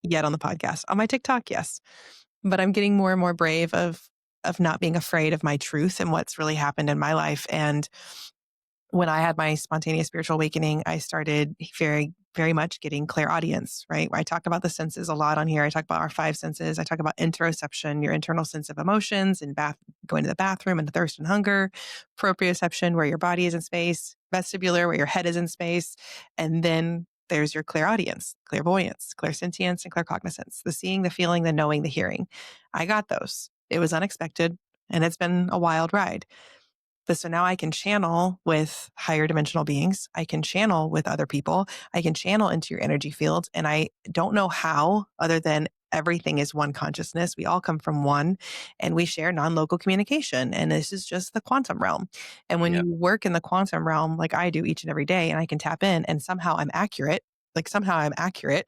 yet on the podcast. On my TikTok, yes. But I'm getting more and more brave of not being afraid of my truth and what's really happened in my life. And when I had my spontaneous spiritual awakening, I started very, very much getting clairaudience, right? I talk about the senses a lot on here. I talk about our five senses. I talk about interoception, your internal sense of emotions, and going to the bathroom and thirst and hunger, proprioception, where your body is in space, vestibular, where your head is in space. And then there's your clairaudience, clairvoyance, clairsentience, and claircognizance, the seeing, the feeling, the knowing, the hearing. I got those. It was unexpected and it's been a wild ride. But so now I can channel with higher dimensional beings. I can channel with other people. I can channel into your energy fields. And I don't know how, other than everything is one consciousness. We all come from one and we share non local communication. And this is just the quantum realm. And when Yeah. you work in the quantum realm, like I do each and every day, and I can tap in and somehow I'm accurate. Like somehow I'm accurate.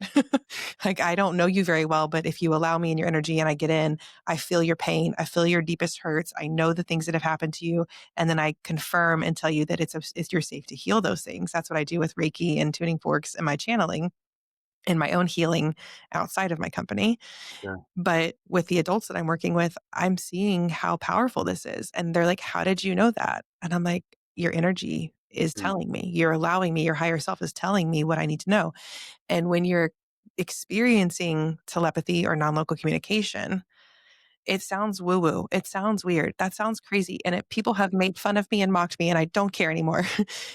Like I don't know you very well, but if you allow me in your energy and I get in, I feel your pain. I feel your deepest hurts. I know the things that have happened to you. And then I confirm and tell you that it's you're safe to heal those things. That's what I do with Reiki and tuning forks and my channeling and my own healing outside of my company. Sure. But with the adults that I'm working with, I'm seeing how powerful this is. And they're like, how did you know that? And I'm like, your energy is Mm. telling me, you're allowing me, your higher self is telling me what I need to know. And when you're experiencing telepathy or non local communication, it sounds woo woo. It sounds weird. That sounds crazy. And people have made fun of me and mocked me, and I don't care anymore.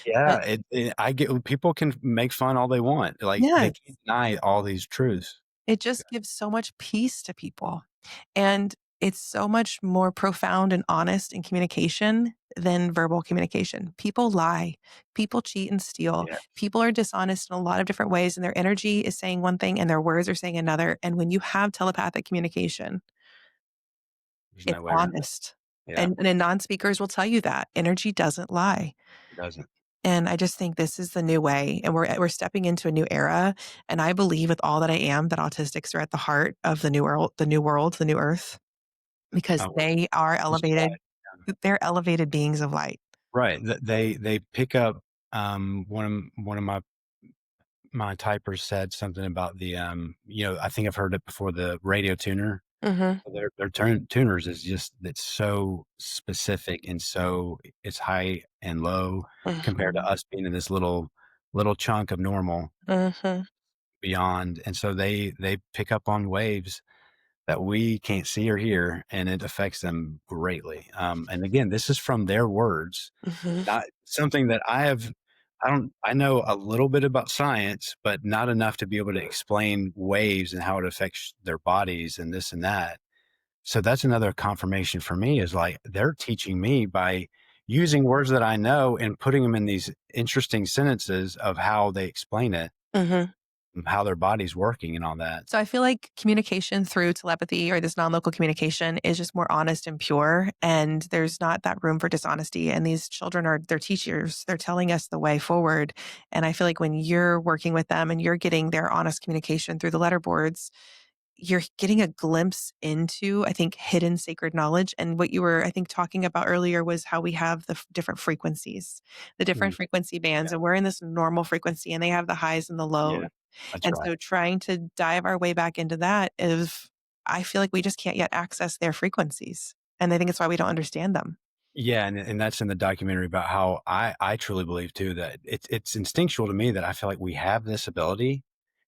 Yeah, But I get, people can make fun all they want. Like, they yes, can't deny all these truths. it just gives so much peace to people. And it's so much more profound and honest in communication than verbal communication. People lie, people cheat and steal, Yeah, people are dishonest in a lot of different ways, and their energy is saying one thing and their words are saying another. And when you have telepathic communication, there's it's no way around it. honest. Yeah, And non speakers will tell you that energy doesn't lie. it doesn't. And I just think this is the new way, and we're stepping into a new era. And I believe with all that I am that autistics are at the heart of the new earth, because Oh, they are it's right. elevated. They're elevated beings of light. Right. They pick up, one of my typers said something about I think I've heard it before, the radio tuner. Hmm. Their tuners is just, it's so specific, and so it's high and low compared to Hmm. us being in this little chunk of normal Hmm. beyond, and so they pick up on waves that we can't see or hear, and it affects them greatly. And again, this is from their words, Hmm. not something that I know a little bit about science, but not enough to be able to explain waves and how it affects their bodies and this and that. So that's another confirmation for me, is like they're teaching me by using words that I know and putting them in these interesting sentences of how they explain it, Hmm. and how their body's working and all that. So I feel like communication through telepathy or this non-local communication is just more honest and pure. And there's not that room for dishonesty. And these children are their teachers. They're telling us the way forward. And I feel like when you're working with them and you're getting their honest communication through the letterboards, you're getting a glimpse into, I think, hidden sacred knowledge. And what you were, I think, talking about earlier was how we have the different frequencies, the different Mm, frequency bands, yeah, and we're in this normal frequency and they have the highs and the yeah, lows. that's And right. so trying to dive our way back into that is, I feel like we just can't yet access their frequencies. And I think it's why we don't understand them. Yeah, and that's in the documentary, about how I truly believe too that it's instinctual to me that I feel like we have this ability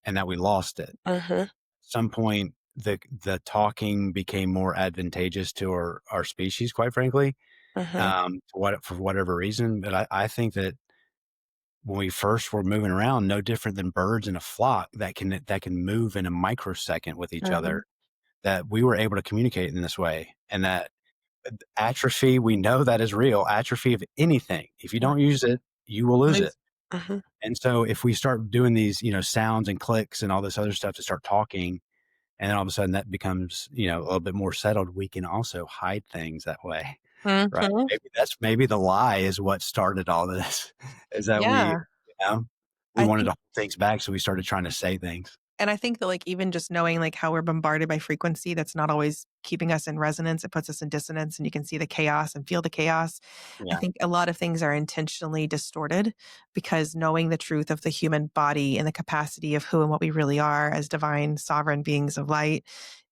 and that we lost it. Uh-huh. Some point the talking became more advantageous to our species, quite frankly, Mhm. for whatever reason. But I think that when we first were moving around, no different than birds in a flock that can move in a microsecond with each Mhm. other, that we were able to communicate in this way, and that atrophy, we know that is real. Atrophy of anything, if you Yeah. don't use it, you will lose it. Lose. Mhm. And so if we start doing these, sounds and clicks and all this other stuff to start talking, and then all of a sudden that becomes, a little bit more settled, we can also hide things that way, right? Mhm. Maybe the lie is what started all this, is that Yeah. know, we I wanted think to hold things back, so we started trying to say things. And I think that, like, even just knowing, like, how we're bombarded by frequency that's not always keeping us in resonance, it puts us in dissonance, and you can see the chaos and feel the chaos. I Yeah, think a lot of things are intentionally distorted because knowing the truth of the human body and the capacity of who and what we really are as divine, sovereign beings of light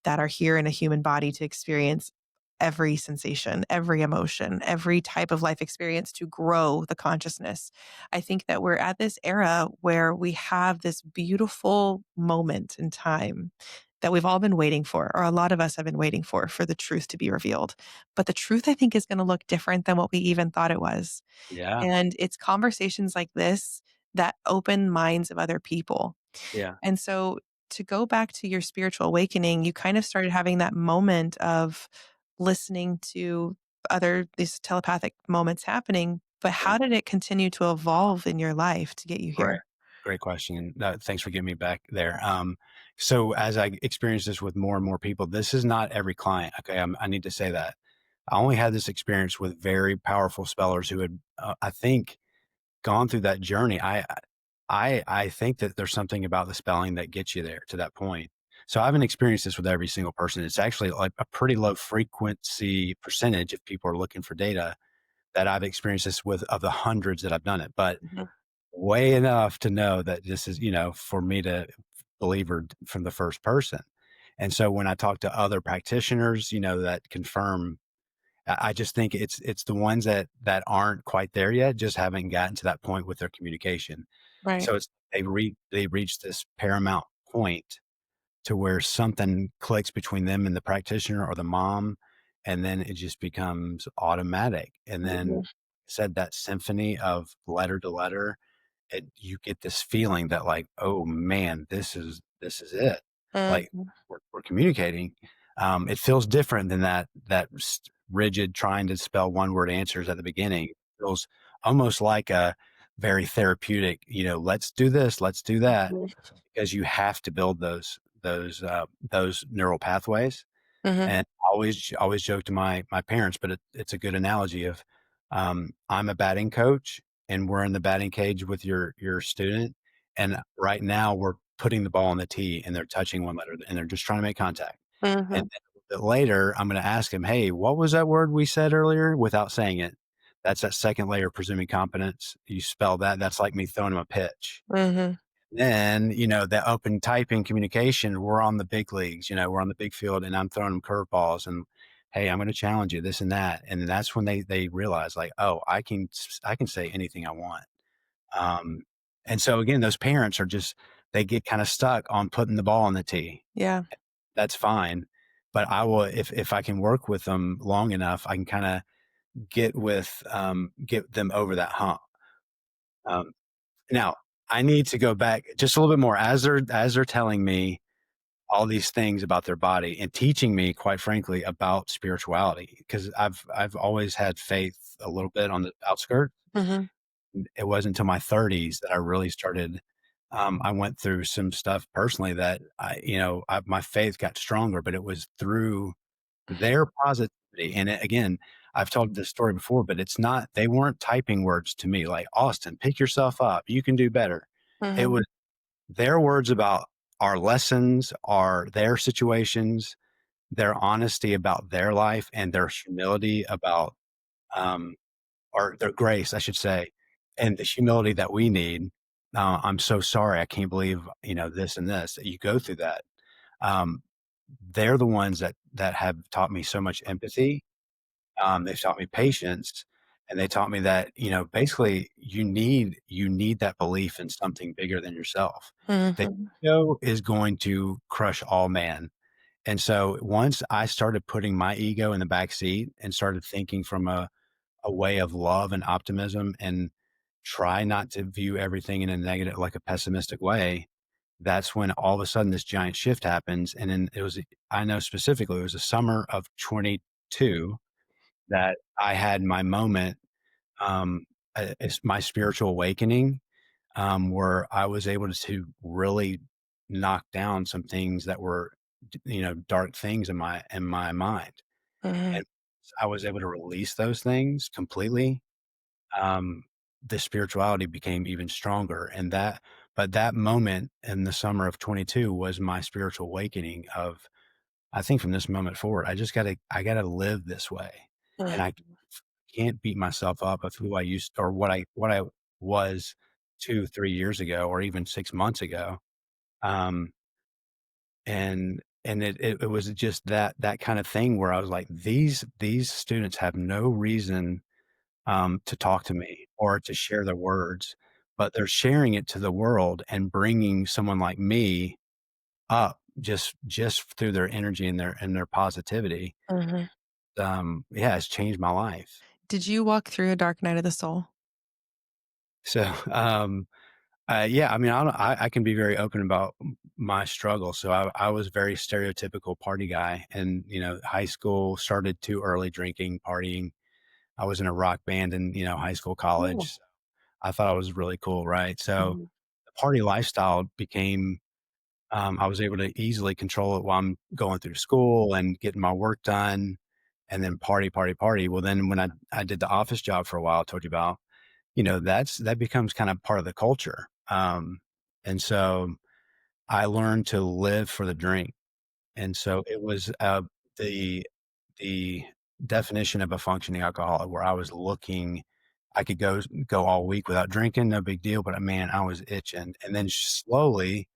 that are here in a human body to experience every sensation, every emotion, every type of life experience to grow the consciousness. I think that we're at this era where we have this beautiful moment in time that we've all been waiting for, or a lot of us have been waiting for the truth to be revealed. But the truth, I think, is going to look different than what we even thought it was. yeah, And it's conversations like this that open minds of other people. yeah, And so to go back to your spiritual awakening, you kind of started having that moment of listening to these telepathic moments happening. But yeah. how did it continue to evolve in your life to get you Great. here? Great question. And thanks for getting me back there. So as I experience this with more and more people, this is not every client. Okay. I need to say that. I only had this experience with very powerful spellers who had, I think, gone through that journey. I think that there's something about the spelling that gets you there to that point. So I haven't experienced this with every single person. It's actually like a pretty low frequency percentage if people are looking for data that I've experienced this with of the hundreds that I've done it. But Mhm. way enough to know that this is, for me to believe her from the first person. And so when I talk to other practitioners, that confirm, I just think it's the ones that aren't quite there yet, just haven't gotten to that point with their communication. Right. So it's they reach this paramount point to where something clicks between them and the practitioner or the mom, and then it just becomes automatic. And then Mhm. said that symphony of letter to letter, you get this feeling that like, oh man, this is it. Like Mhm. we're communicating. It feels different than that rigid trying to spell one word answers at the beginning. It feels almost like a very therapeutic. Let's do this, let's do that, Mhm. because you have to build those neural pathways. Mhm. And I always joke to my parents, but it's a good analogy of, I'm a batting coach and we're in the batting cage with your student. And right now we're putting the ball on the tee and they're touching one letter and they're just trying to make contact. And Mhm. then a little bit later, I'm going to ask him, hey, what was that word we said earlier without saying it? That's that second layer of presuming competence. You spell that. That's like me throwing him a pitch. Mhm. Then, the open typing communication, we're on the big leagues, we're on the big field and I'm throwing them curveballs and, hey, I'm going to challenge you, this and that. And that's when they realize like, oh, I can say anything I want. Um, and so again, those parents are just, they get kind of stuck on putting the ball on the tee. Yeah. That's fine. But I will, if I can work with them long enough, I can kind of get them over that hump. Um, Now, I need to go back just a little bit more as they're telling me all these things about their body and teaching me, quite frankly, about spirituality, because I've always had faith a little bit on the outskirts. Mhm. It wasn't until my 30s that I really started. I went through some stuff personally that my faith got stronger, but it was through their positivity. And again, I've told this story before, but it's not, they weren't typing words to me like, Austin, pick yourself up. You can do better. It Mhm. was their words about our lessons, their situations, their honesty about their life, and their humility about, um, or their grace, I should say, and the humility that we need. I'm so sorry. I can't believe, this and this, that you go through that. Um, they're the ones that have taught me so much empathy. They've taught me patience, and they taught me that, basically you need that belief in something bigger than yourself. The Mhm. ego is going to crush all man, And so once I started putting my ego in the back seat and started thinking from a way of love and optimism and try not to view everything in a negative, like a pessimistic way, that's when all of a sudden this giant shift happens. And then I know specifically, it was the summer of 22 that I had my moment. It's my spiritual awakening, where I was able to really knock down some things that were, dark things in my mind, Mhm. and I was able to release those things completely. Um, the spirituality became even stronger, but that moment in the summer of 22 was my spiritual awakening. Of I think from this moment forward, I gotta live this way, and I can't beat myself up of who I used or what I was 2, 3 years ago or even 6 months ago. Um, and it was just that kind of thing where I was like, "These students have no reason, to talk to me or to share their words, but they're sharing it to the world and bringing someone like me up just through their energy and their positivity." Mhm. Yeah, it's changed my life. Did you walk through a dark night of the soul? So, yeah, I mean, I can be very open about my struggle. So I was very stereotypical party guy, and high school started too early drinking, partying. I was in a rock band in high school, Cool. college. So I thought I was really cool, right? So Mhm. the party lifestyle became. I was able to easily control it while I'm going through school and getting my work done, and then party, party, party. Well, then when I did the office job for a while, I told you about, that becomes kind of part of the culture. And so I learned to live for the drink. And so it was the the definition of a functioning alcoholic where I could go all week without drinking, no big deal. But man, I was itching. And then slowly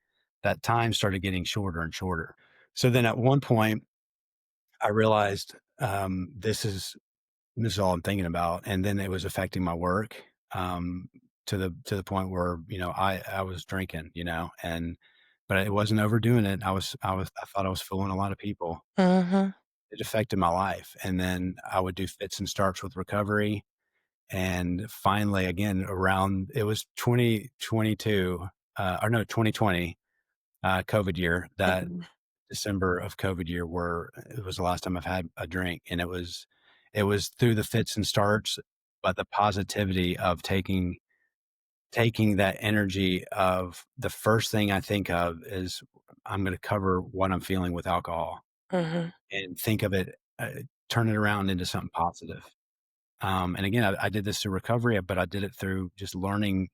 that time started getting shorter and shorter. So then at one point I realized this is all I'm thinking about, and then it was affecting my work, to the point where, I was drinking, and but it wasn't overdoing it. I thought I was fooling a lot of people. Mhm. It affected my life, and then I would do fits and starts with recovery, and finally, again, around it was 2022, or no, 2020, COVID year, that Mhm. December of COVID year where it was the last time I've had a drink, and it was through the fits and starts, but the positivity of taking that energy of the first thing I think of is I'm gonna cover what I'm feeling with alcohol Mhm. and think of it, turn it around into something positive. And again, I did this through recovery, but I did it through just learning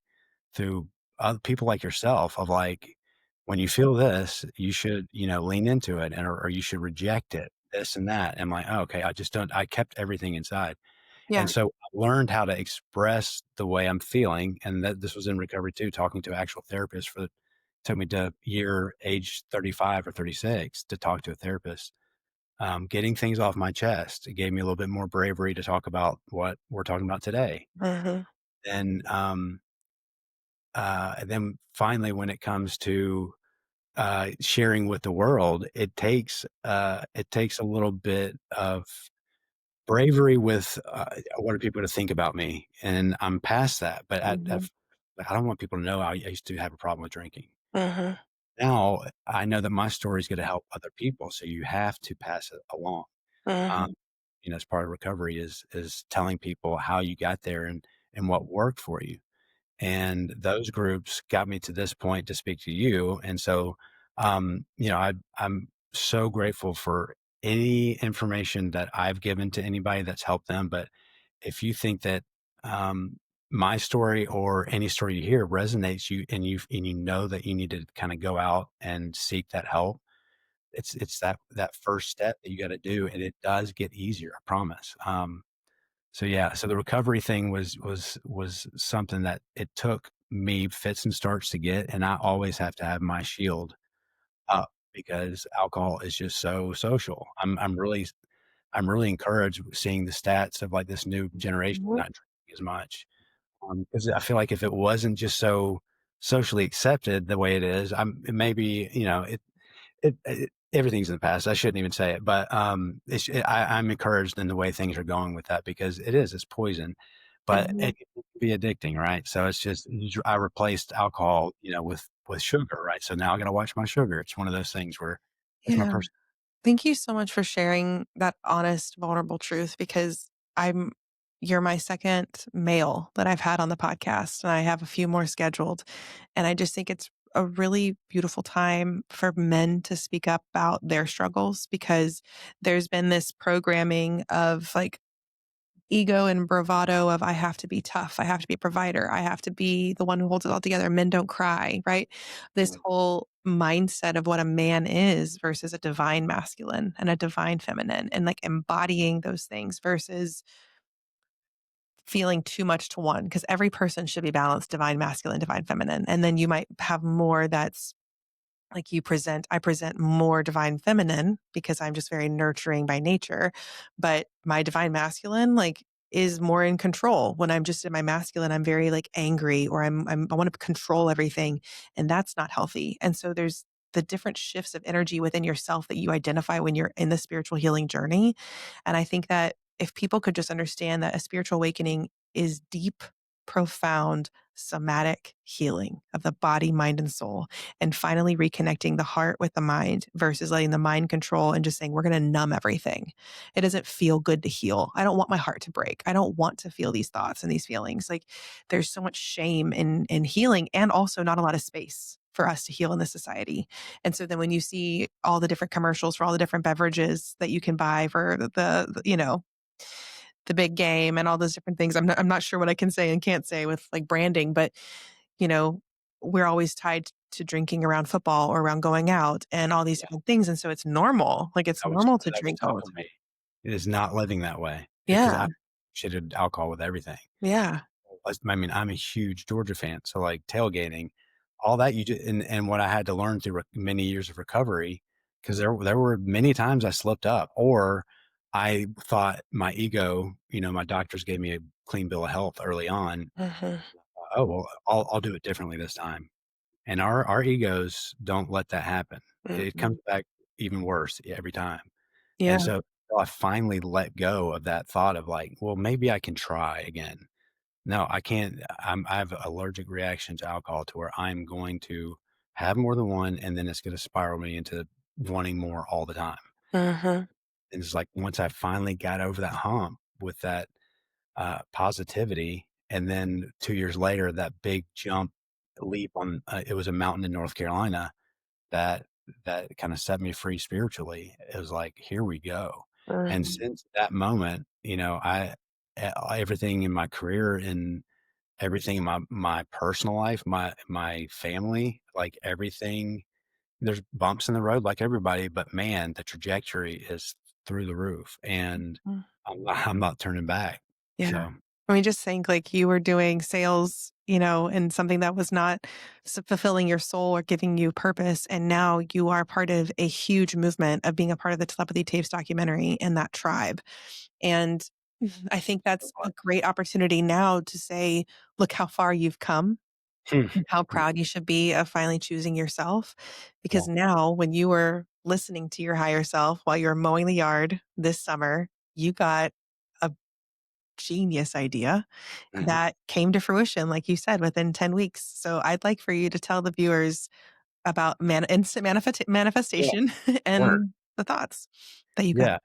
through other people like yourself of like, when you feel this, you should, lean into it or you should reject it, this and that. And I'm like, oh, okay, I kept everything inside. Yeah. And so I learned how to express the way I'm feeling. And that this was in recovery too, talking to an actual therapist took me to age 35 or 36 to talk to a therapist. Getting things off my chest. It gave me a little bit more bravery to talk about what we're talking about today. Mhm. And, and then finally, when it comes to sharing with the world, it takes a little bit of bravery with I wanted people to think about me, and I'm past that. But Mhm. I don't want people to know I used to have a problem with drinking. Mhm. Now I know that my story is going to help other people, so you have to pass it along. Um, Mhm. as part of recovery is telling people how you got there and what worked for you. And those groups got me to this point to speak to you. And so, I'm so grateful for any information that I've given to anybody that's helped them. But if you think that my story or any story you hear resonates you and you know that you need to kind of go out and seek that help, it's that first step that you got to do, and it does get easier, I promise. So yeah, so the recovery thing was something that it took me fits and starts to get, and I always have to have my shield up because alcohol is just so social. I'm really encouraged seeing the stats of like this new generation Mhm. not drinking as much, because I feel like if it wasn't just so socially accepted the way it is, it may be, everything's in the past. I shouldn't even say it, but, I'm encouraged in the way things are going with that because it's poison, but Mhm. it can be addicting, right? So it's just I replaced alcohol, with sugar, right? So now I gotta watch my sugar. It's one of those things where it's my Yeah. person. Thank you so much for sharing that honest, vulnerable truth because I'm you're my second male that I've had on the podcast, and I have a few more scheduled. And I just think it's a really beautiful time for men to speak up about their struggles because there's been this programming of like ego and bravado of I have to be tough, I have to be a provider, I have to be the one who holds it all together. Men don't cry, right? This Mm, whole mindset of what a man is versus a divine masculine and a divine feminine and like embodying those things versus feeling too much to one because every person should be balanced divine masculine, divine feminine. And then you might have more that's like I present more divine feminine because I'm just very nurturing by nature, but my divine masculine like is more in control. When I'm just in my masculine, I'm very like angry or I want to control everything and that's not healthy. And so there's the different shifts of energy within yourself that you identify when you're in the spiritual healing journey. And I think that if people could just understand that a spiritual awakening is deep, profound, somatic healing of the body, mind, and soul and finally reconnecting the heart with the mind versus letting the mind control and just saying, we're going to numb everything. It doesn't feel good to heal. I don't want my heart to break. I don't want to feel these thoughts and these feelings. Like there's so much shame in healing and also not a lot of space for us to heal in this society. And so then when you see all the different commercials for all the different beverages that you can buy for the big game and all those different things. I'm not sure what I can say and can't say with like branding, but you know, we're always tied to drinking around football or around going out and all these yeah, different things. And so it's normal. Like it's normal to that was drink tough all the on time. me. It is not living that way because Yeah. I shitted alcohol with everything. Yeah. I mean, I'm a huge Georgia fan, so, like, tailgating, all that you ju and what I had to learn through many years of recovery, because there were many times I slipped up, or I thought my ego, my doctors gave me a clean bill of health early on. Mhm. "Oh, well, I'll do it differently this time." And our egos don't let that happen. It comes Mhm. back even worse every time. Yeah. And so I finally let go of that thought of, like, "Well, maybe I can try again." No, I can't. I have allergic reaction to alcohol to where I'm going to have more than one, and then it's gonna spiral me into wanting more all the time. Mhm. And it's like once I finally got over that hump with that, positivity, and then 2 years later, that big jump leap on it was a mountain in North Carolina that kinda set me free spiritually. It was like, "Here we go." And Mhm. since that moment, everything in my career and everything in my personal life, my family, like, everything there's bumps in the road like everybody, but man, the trajectory is through the roof, and Mhm. I'm not turning back. Yeah. So, I mean, just think like you were doing sales, and something that was not fulfilling your soul or giving you purpose. And now you are part of a huge movement of being a part of the Telepathy Tapes documentary and that tribe. And I think that's a great opportunity now to say, look how far you've come hmm, and how yeah, proud you should be of finally choosing yourself. yeah, Because now, when you were listening to your higher self while you were mowing the yard this summer, you got a genius idea mhm, that came to fruition, like you said, within 10 weeks. So I'd like for you to tell the viewers about instant yeah, manifestation sure, and the thoughts that you got. yeah.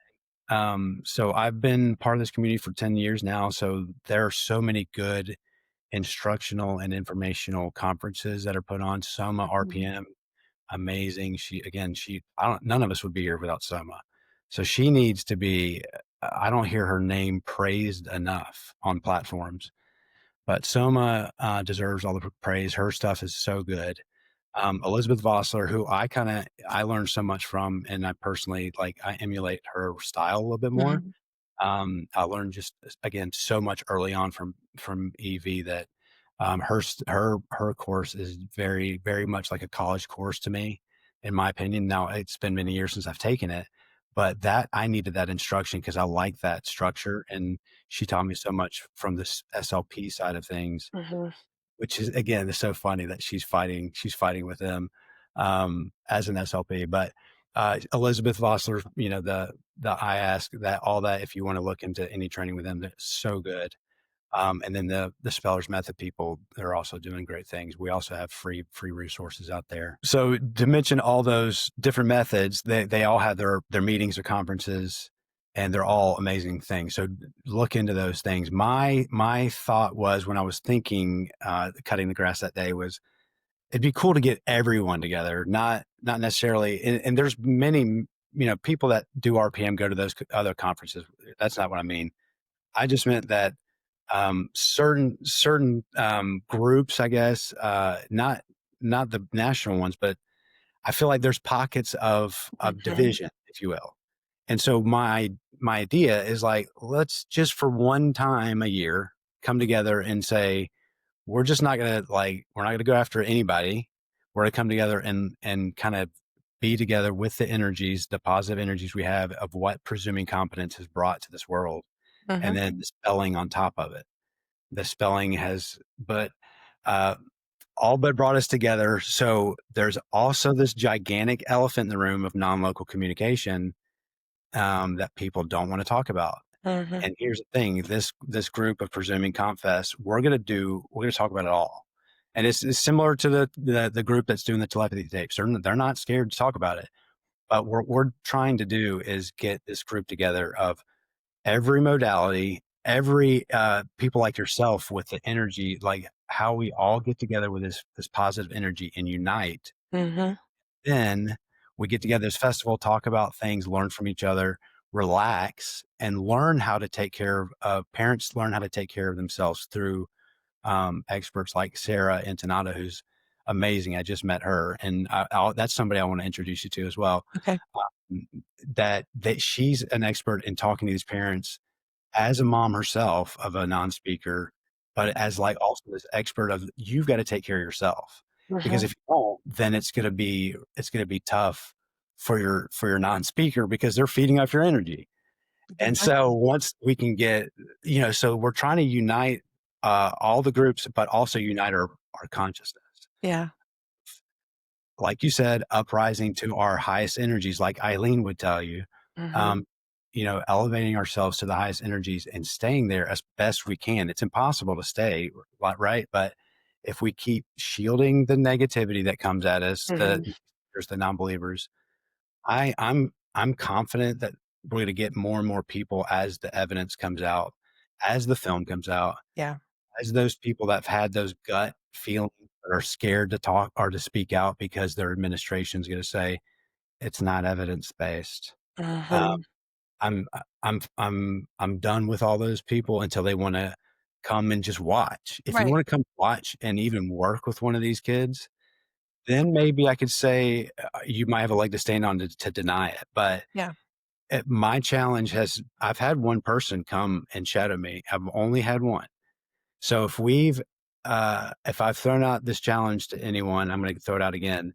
So I've been part of this community for 10 years now, so there are so many good instructional and informational conferences that are put on. Soma Mhm. RPM, amazing. She I don't none of us would be here without Soma. So she needs to be I don't hear her name praised enough on platforms, but Soma, deserves all the praise. Her stuff is so good. Elizabeth Vossler, who I learned so much from, and I personally, like, I emulate her style a little bit more. Mhm. I learned just again so much early on from EV that her course is very very much like a college course to me, in my opinion. Now it's been many years since I've taken it, but that I needed that instruction because I like that structure, and she taught me so much from this SLP side of things, Mhm. which is again, it's so funny that she's fighting with them as an SLP, but. Elizabeth Vossler, the I Ask, that all that, if you want to look into any training with them, that's so good. And then the Speller's Method people, they're also doing great things. We also have free resources out there. So to mention all those different methods, they all have their meetings or conferences, and they're all amazing things. So look into those things. My thought was, when I was thinking, cutting the grass that day, was it'd be cool to get everyone together, not necessarily. And there's many, people that do RPM go to those other conferences. That's not what I mean. I just meant that certain groups, I guess, not the national ones, but I feel like there's pockets of Mhm. division, if you will. And so my idea is like, let's just for one time a year come together and say, we're not gonna go after anybody. We're gonna come together and kind of be together with the energies, the positive energies we have of what presuming competence has brought to this world, and Mhm. then the spelling on top of it. The spelling has, but uh, all but brought us together. So there's also this gigantic elephant in the room of non-local communication, that people don't want to talk about. Mhm. And here's the thing: this group of presuming confess, we're gonna talk about it all. And it's similar to the group that's doing the telepathy tapes. They're not scared to talk about it. But what we're trying to do is get this group together of every modality, every people like yourself with the energy, like how we all get together with this positive energy and unite. Mhm. Then we get together this festival, talk about things, learn from each other, relax, and learn how to take care of parents. Learn how to take care of themselves through experts like Sarah Antonata, who's amazing. I just met her, and that's somebody I want to introduce you to as well. Okay. Um, that she's an expert in talking to these parents as a mom herself of a non-speaker, but as like also this expert of, you've got to take care of yourself, because Mhm. if you don't, then it's gonna be tough for your non-speaker, because they're feeding off your energy. Good And point. so once we can get, so we're trying to unite all the groups, but also unite our consciousness. Yeah. Like you said, uprising to our highest energies, like Eileen would tell you, Mhm. um, elevating ourselves to the highest energies and staying there as best we can. It's impossible to stay, right? But if we keep shielding the negativity that comes at us, Mhm. there's the non-believers. I'm confident that we're going to get more and more people as the evidence comes out, as the film comes out, Yeah. as those people that have had those gut feelings that are scared to talk or to speak out because their administration is going to say it's not evidence based. Um, Mhm. I'm done with all those people until they want to come and just watch. If you Right. want to come watch and even work with one of these kids, then maybe I could say you might have a leg to stand on to deny it. But Yeah. my challenge I've had one person come and shadow me. I've only had one. So if I've thrown out this challenge to anyone, I'm going to throw it out again.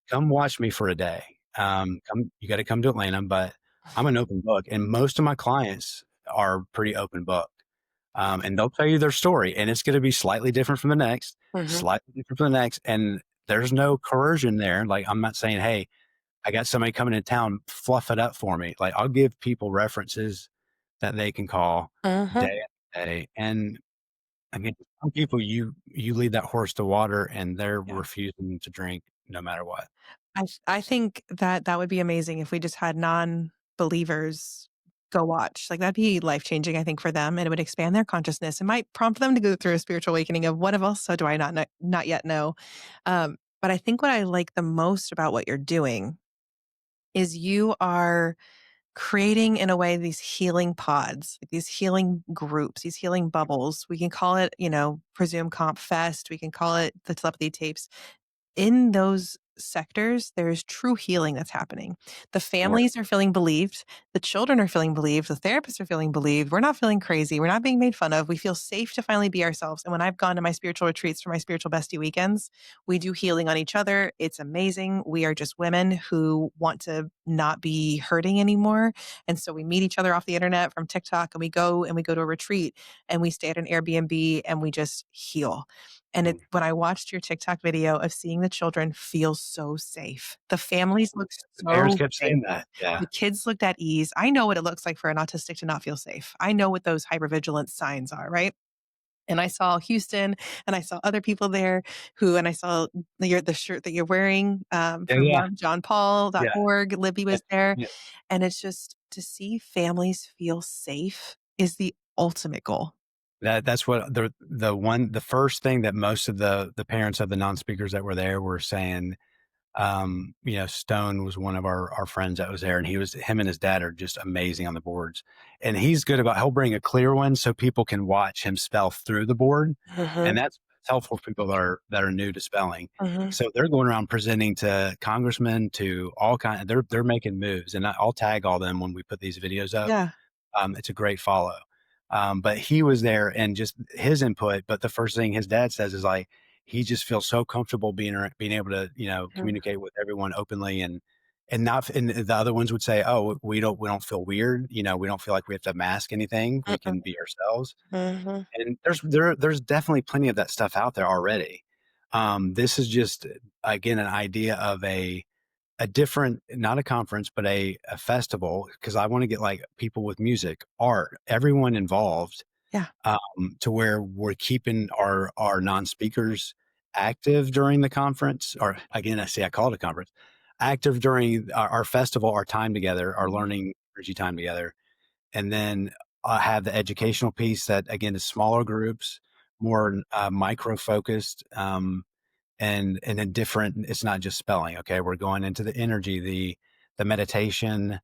Come watch me for a day. You got to come to Atlanta, but I'm an open book, and most of my clients are pretty open book. And they'll tell you their story, and it's going to be slightly different from the next, Mhm. slightly different from the next, and there's no coercion there. Like, I'm not saying, "Hey, I got somebody coming in town, fluff it up for me." Like, I'll give people references that they can call Mhm. day after day, and I mean, some people, you lead that horse to water, and they're Yeah. refusing to drink no matter what. I think that that would be amazing if we just had non-believers go watch. Like, that'd be life-changing, I think, for them, and it would expand their consciousness. It might prompt them to go through a spiritual awakening of, "What else so do I not yet know?" But I think what I like the most about what you're doing is you are creating, in a way, these healing pods, like these healing groups, these healing bubbles. We can call it, Presume Comp Fest. We can call it the Telepathy Tapes. In those sectors, there's true healing that's happening. The Right. families are feeling believed. The children are feeling believed. The therapists are feeling believed. We're not feeling crazy. We're not being made fun of. We feel safe to finally be ourselves. And when I've gone to my spiritual retreats for my spiritual bestie weekends, we do healing on each other. It's amazing. We are just women who want to not be hurting anymore. And so we meet each other off the internet from TikTok, and we go to a retreat, and we stay at an Airbnb, and we just heal. And Mm. it's when I watched your TikTok video of seeing the children feel so safe. The families look The parents so kept safe. saying that. Yeah. The kids looked at ease. I know what it looks like for an autistic to not feel safe. I know what those hypervigilance signs are, right? And I saw Houston and I saw other people there and I saw the shirt that you're wearing Yeah, from yeah, yeah, johnpaul.org. Libby yeah, was there. yeah. And it's just to see families feel safe is the ultimate goal. That's what the first thing that most of the parents of the non-speakers that were there were saying. Stone was one of our friends that was there, and him and his dad are just amazing on the boards. And he's good about he'll bring a clear one so people can watch him spell through the board, Mhm, and that's helpful for people that are new to spelling. mhm. So they're going around presenting to congressmen, to all kind. They're making moves, and I'll tag all them when we put these videos up. Yeah. It's a great follow. But he was there and just his input. But the first thing his dad says is like, he just feels so comfortable being able to, Mhm, communicate with everyone openly and the other ones would say, oh, we don't feel weird. We don't feel like we have to mask anything. We mm-mm, can be ourselves. mhm. And there's definitely plenty of that stuff out there already. This is just again an idea of a different, not a conference, but a festival, because I want to get like people with music, art, everyone involved, Yeah. to where we're keeping our non-speakers active during the conference. Or again, I call it a conference, active during our festival, our time together, our Mhm, learning energy time together, and then have the educational piece that again is smaller groups, more micro focused. And then different, it's not just spelling. Okay, we're going into the energy, the meditation,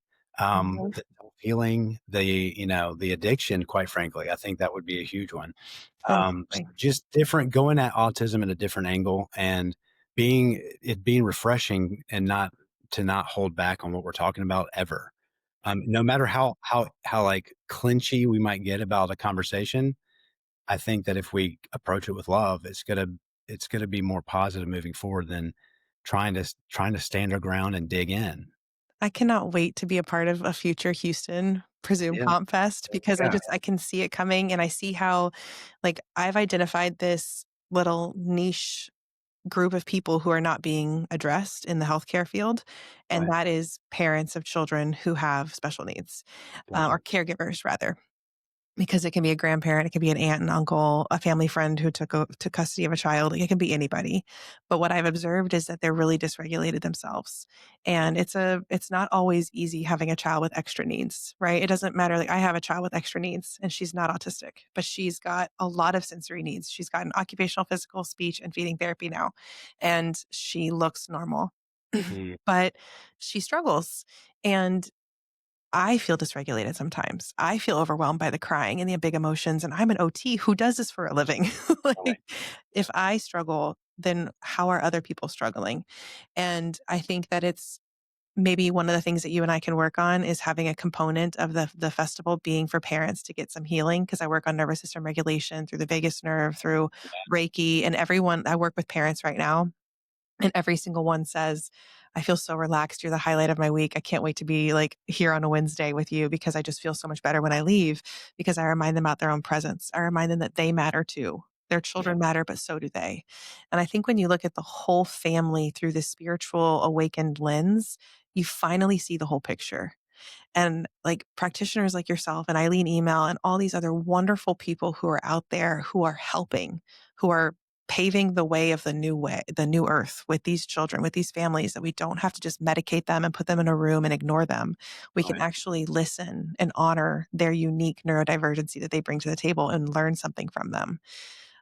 mhm. the healing, the addiction. Quite frankly, I think that would be a huge one. Absolutely. Just different, going at autism at a different angle, and being refreshing, and not hold back on what we're talking about ever. No matter how like clinchy we might get about a conversation, I think that if we approach it with love, it's gonna be more positive moving forward than trying to stand our ground and dig in. I cannot wait to be a part of a future Houston Presume Yeah, Comp Fest because yeah, I can see it coming and I see how like I've identified this little niche group of people who are not being addressed in the healthcare field, and right, that is parents of children who have special needs, yeah, or caregivers rather. Because it can be a grandparent, it can be an aunt and uncle, a family friend who took custody of a child. Like, it can be anybody. But what I've observed is that they're really dysregulated themselves. And it's not always easy having a child with extra needs, right? It doesn't matter. Like, I have a child with extra needs and she's not autistic, but she's got a lot of sensory needs. She's got an occupational, physical, speech, and feeding therapy now. And she looks normal. mm, But she struggles. And I feel dysregulated sometimes. I feel overwhelmed by the crying and the big emotions, and I'm an OT who does this for a living. right, Like, if I struggle, then how are other people struggling? And I think that it's maybe one of the things that you and I can work on is having a component of the festival being for parents to get some healing because I work on nervous system regulation through the vagus nerve, through Reiki, and everyone I work with parents right now and every single one says, I feel so relaxed. You're the highlight of my week. I can't wait to be like here on a Wednesday with you because I just feel so much better when I leave because I remind them about their own presence. I remind them that they matter too. Their yeah, children matter, but so do they. And I think when you look at the whole family through this spiritual awakened lens, you finally see the whole picture. And like practitioners like yourself and Eileen Email and all these other wonderful people who are out there who are helping, who are paving the way, the new earth with these children, with these families that we don't have to just medicate them and put them in a room and ignore them. We can right. actually listen and honor their unique neurodivergency that they bring to the table and learn something from them.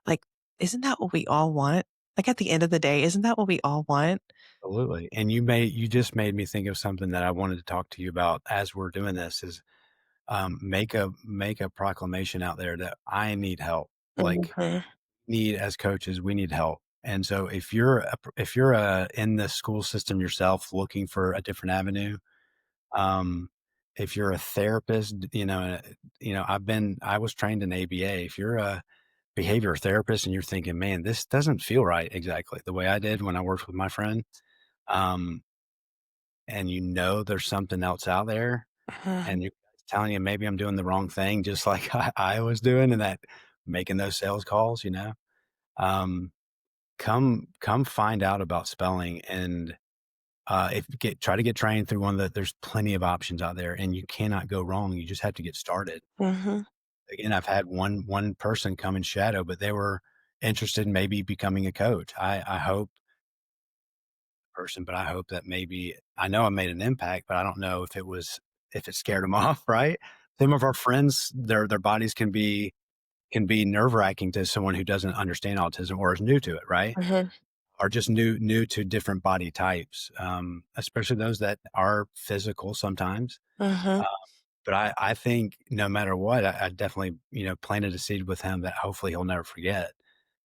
Like, isn't that what we all want? Like at the end of the day, isn't that what we all want? Absolutely. And you just made me think of something that I wanted to talk to you about as we're doing this is, make a proclamation out there that I need help. Like, Mhm. as coaches, we need help. And so if you're in the school system yourself looking for a different avenue, um, if you're a therapist, I was trained in ABA. If you're a behavior therapist and you're thinking, man, this doesn't feel right exactly the way I did when I worked with my friend, um, and there's something else out there, Mhm. and you're telling you maybe I'm doing the wrong thing, just like I was doing, and that making those sales calls. Um, come find out about spelling and if get try to get trained through one that there's plenty of options out there and you cannot go wrong. You just have to get started. Mhm. Again, I've had one person come in shadow, but they were interested in maybe becoming a coach. I hope person, but I hope that maybe I know I made an impact, but I don't know if it scared them off, right? Some of our friends, their bodies can be nerve wracking to someone who doesn't understand autism or is new to it, right? Mhm. Or just new to different body types, especially those that are physical sometimes. Mhm. Uh, but I think no matter what, I definitely planted a seed with him that hopefully he'll never forget.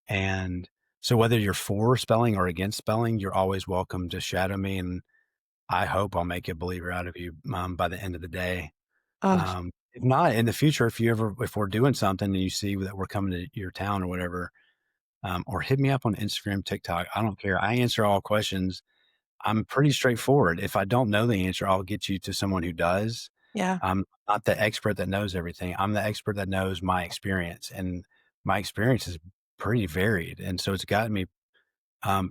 And so whether you're for spelling or against spelling, you're always welcome to shadow me, and I hope I'll make a believer out of you by the end of the day. Oh, If not, in the future, if we're doing something and you see that we're coming to your town or whatever, or hit me up on Instagram, TikTok. I don't care. I answer all questions. I'm pretty straightforward. If I don't know the answer, I'll get you to someone who does. yeah. I'm not the expert that knows everything. I'm the expert that knows my experience, and my experience is pretty varied. And so it's gotten me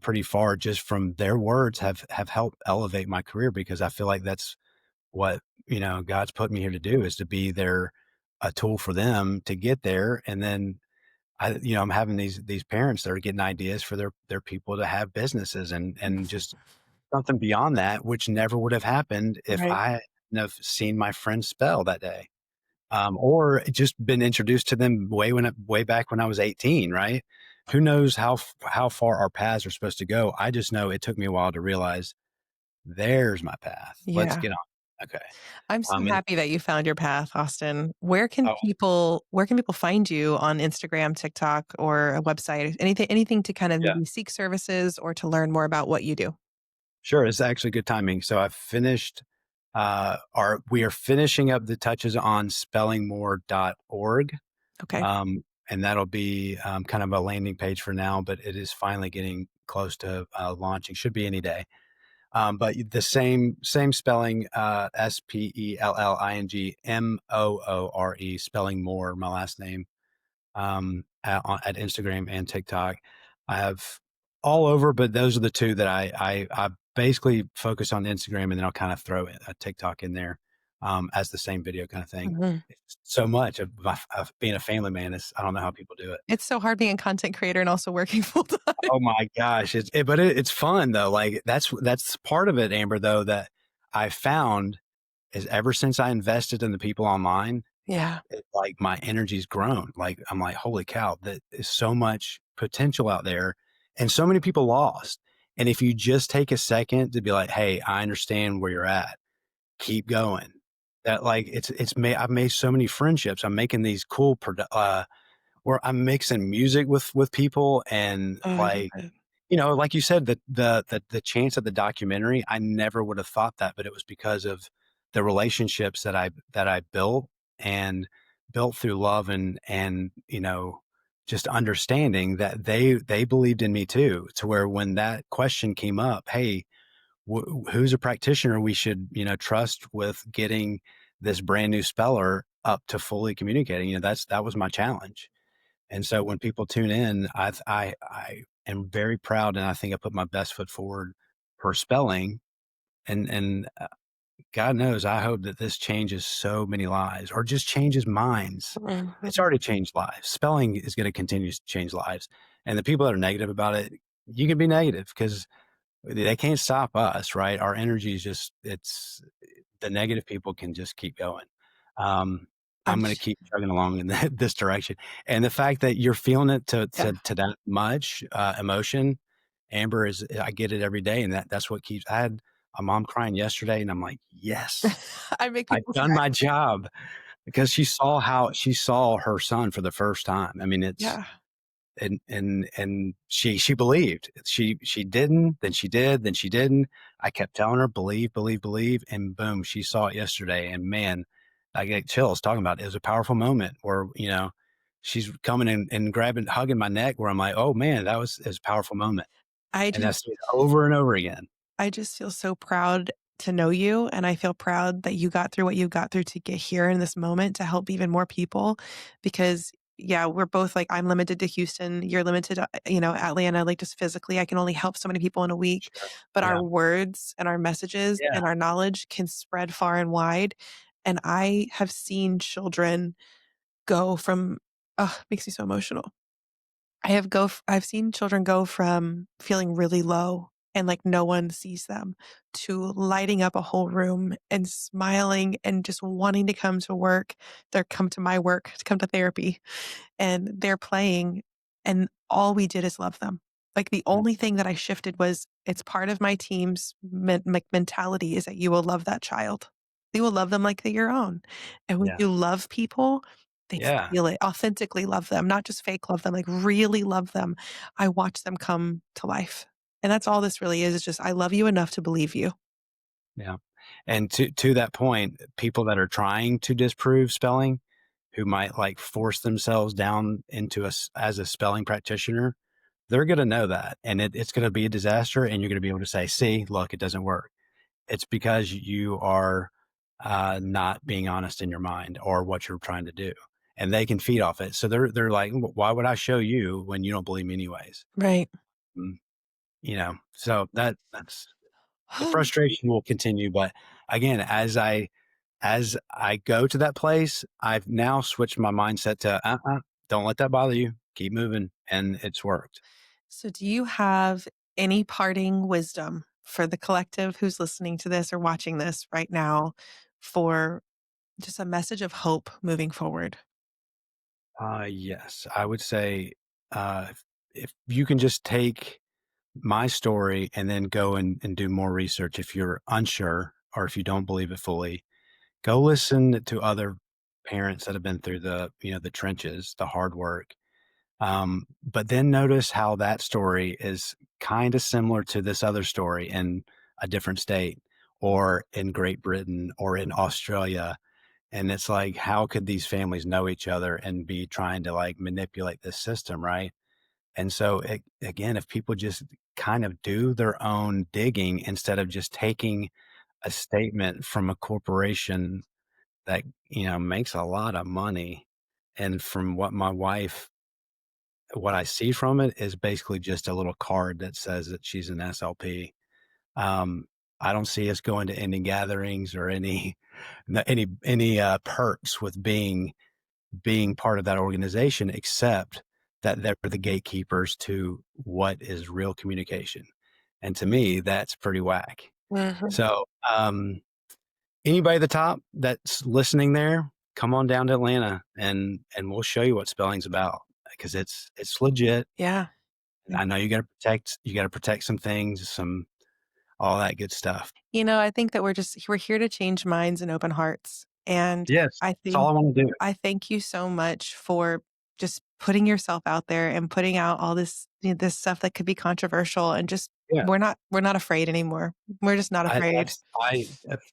pretty far just from their words have helped elevate my career because I feel like that's what God's put me here to do is to be their a tool for them to get there. And then I'm having these parents that are getting ideas for their people to have businesses and just something beyond that, which never would have happened if Right. I hadn't have seen my friend spell that day, or just been introduced to them way back when I was 18. Right? Who knows how far our paths are supposed to go? I just know it took me a while to realize there's my path. Let's Yeah. get on. Okay. I'm so And happy that you found your path, Austin. oh Where can people find you on Instagram, TikTok, or a website? Anything to kind of yeah. maybe seek services or to learn more about what you do? Sure, it's actually good timing. So I've finished we are finishing up the touches on spellingmore.org. Okay. Um, and that'll be kind of a landing page for now, but it is finally getting close to launching. Should be any day. But the same spelling, SPELLINGMOORE, spelling more, my last name at Instagram and TikTok. I have all over, but those are the two that I basically focus on Instagram, and then I'll kind of throw a TikTok in there as the same video kind of thing. Mhm. It's so much of being a family man is I don't know how people do it. It's so hard being a content creator and also working full time. Oh my gosh, it's fun though. Like that's part of it, Amber. Though that I found is ever since I invested in the people online, Yeah. it's like my energy's grown. Like I'm like, holy cow, that is so much potential out there and so many people lost. And if you just take a second to be like, hey, I understand where you're at, keep going. That like it's made I've made so many friendships. I'm making these cool where I'm mixing music with people and Oh, I love like it. like you said, the chance of the documentary, I never would have thought that, but it was because of the relationships that I built and built through love and just understanding that they believed in me too. To where when that question came up, hey, who's a practitioner we should trust with getting this brand new speller up to fully communicating? That was my challenge. And so when people tune in, I am very proud, and I think I put my best foot forward for spelling. And God knows, I hope that this changes so many lives, or just changes minds. It's Mhm. already changed lives. Spelling is going to continue to change lives, and the people that are negative about it, you can be negative because they can't stop us, right? Our energy is just it's the negative people can just keep going. Um, I'm I'm going to keep chugging along in this direction, and the fact that you're feeling it yeah. to that much emotion, Amber is I get it every day, and that's what keeps. I had a mom crying yesterday, and I'm like, yes, I make I've people done cry. my job because she saw her son for the first time. I mean, it's Yeah. and she believed. She didn't, then she did, then she didn't. I kept telling her, believe, believe, believe, and boom, she saw it yesterday. And man, I get chills talking about it. It was a powerful moment where, she's coming and grabbing, hugging my neck where I'm like, oh man, it was a powerful moment. I And I just see it over and over again. I just feel so proud to know you, and I feel proud that you got through what you got through to get here in this moment to help even more people because yeah, we're both like, I'm limited to Houston, you're limited to, Atlanta, like just physically, I can only help so many people in a week. Sure. But our Yeah. words and our messages Yeah. and our knowledge can spread far and wide. And I have seen children go from, oh, makes me so emotional. I've seen children go from feeling really low and like no one sees them to lighting up a whole room and smiling and just wanting to come to work. They're come to my work, to come to therapy, and they're playing, and all we did is love them. Like, the Mm. only thing that I shifted was it's part of my team's mentality is that you will love that child. You will love them like they're your own. And when Yeah. you love people, they Yeah. feel it, authentically love them, not just fake love them, like really love them. I watch them come to life. And that's all this really is just I love you enough to believe you. Yeah. And to that point, people that are trying to disprove spelling, who might like force themselves down into us as a spelling practitioner, they're going to know that, and it's going to be a disaster. And you're going to be able to say, "See, look, it doesn't work." It's because you are not being honest in your mind or what you're trying to do, and they can feed off it. So they're like, "Why would I show you when you don't believe me anyways?" Right. Mm, so that's the frustration will continue. But again, as I go to that place, I've now switched my mindset to don't let that bother you. Keep moving, and it's worked. So, do you have any parting wisdom for the collective who's listening to this or watching this right now for just a message of hope moving forward? Yes, I would say if you can just take my story and then go and do more research if you're unsure or if you don't believe it fully, go listen to other parents that have been through the trenches, the hard work. But then notice how that story is kind of similar to this other story in a different state or in Great Britain or in Australia. And it's like, how could these families know each other and be trying to like manipulate this system, right? And so, again, if people just kind of do their own digging instead of just taking a statement from a corporation that, makes a lot of money. And from what I see from it is basically just a little card that says that she's an SLP. Um, I don't see us going to any gatherings or any perks with being part of that organization, except that they're the gatekeepers to what is real communication. And to me, that's pretty whack. Mhm. So, anybody at the top that's listening there, come on down to Atlanta and we'll show you what spelling's about because it's legit. Yeah. I know you got to protect some things, some all that good stuff. I think that we're here to change minds and open hearts. And Yes, I that's all think I want to do. I thank you so much for just putting yourself out there and putting out all this stuff that could be controversial and just Yeah. we're not afraid anymore. We're just not I afraid. that's I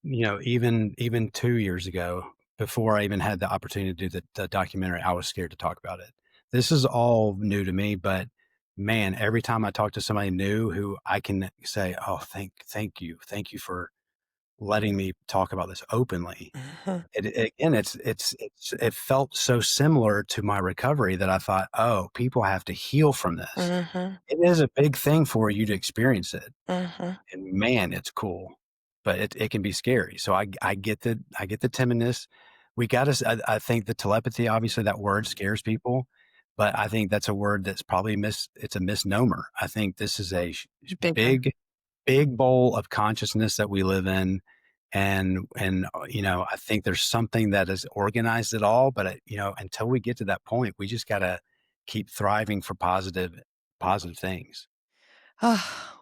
even 2 years ago, before I even had the opportunity to do the documentary, I was scared to talk about it. This is all new to me, but man, every time I talk to somebody new who I can say, "Oh, thank you for letting me talk about this openly." Mhm. Again, it felt so similar to my recovery that I thought, "Oh, people have to heal from this." Mhm. It is a big thing for you to experience it. Mhm. And man, it's cool, but it can be scary. So I get the timidness. We got to. I think the telepathy, obviously, that word scares people, but I think that's a word that's probably it's a misnomer. I think this is a Bigger. big, big bowl of consciousness that we live in, and I think there's something that has organized it all. But until we get to that point, we just got to keep thriving for positive things.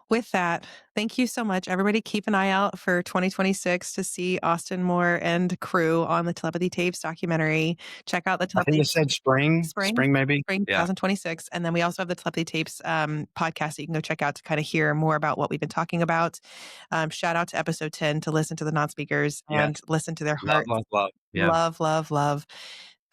With that, thank you so much. Everybody keep an eye out for 2026 to see Austin Moore and crew on the Telepathy Tapes documentary. Check out the I think they Telepathy said spring, Spring spring maybe. Spring Yeah. 2026, and then we also have the Telepathy Tapes, podcast that you can go check out to kinda hear more about what we've been talking about. Shout out to episode 10 to listen to the non-speakers Yes. and listen to their Love, hearts. love, love. Yeah. Love, love, love.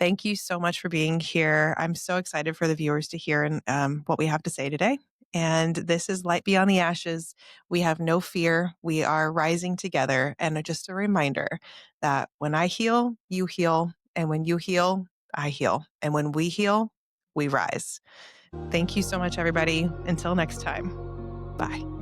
Thank you so much for being here. I'm so excited for the viewers to hear and what we have to say today. And this is Light Beyond the Ashes. We have no fear. We are rising together. And just a reminder that when I heal, you heal. And when you heal, I heal. And when we heal, we rise. Thank you so much, everybody. Until next time. Bye.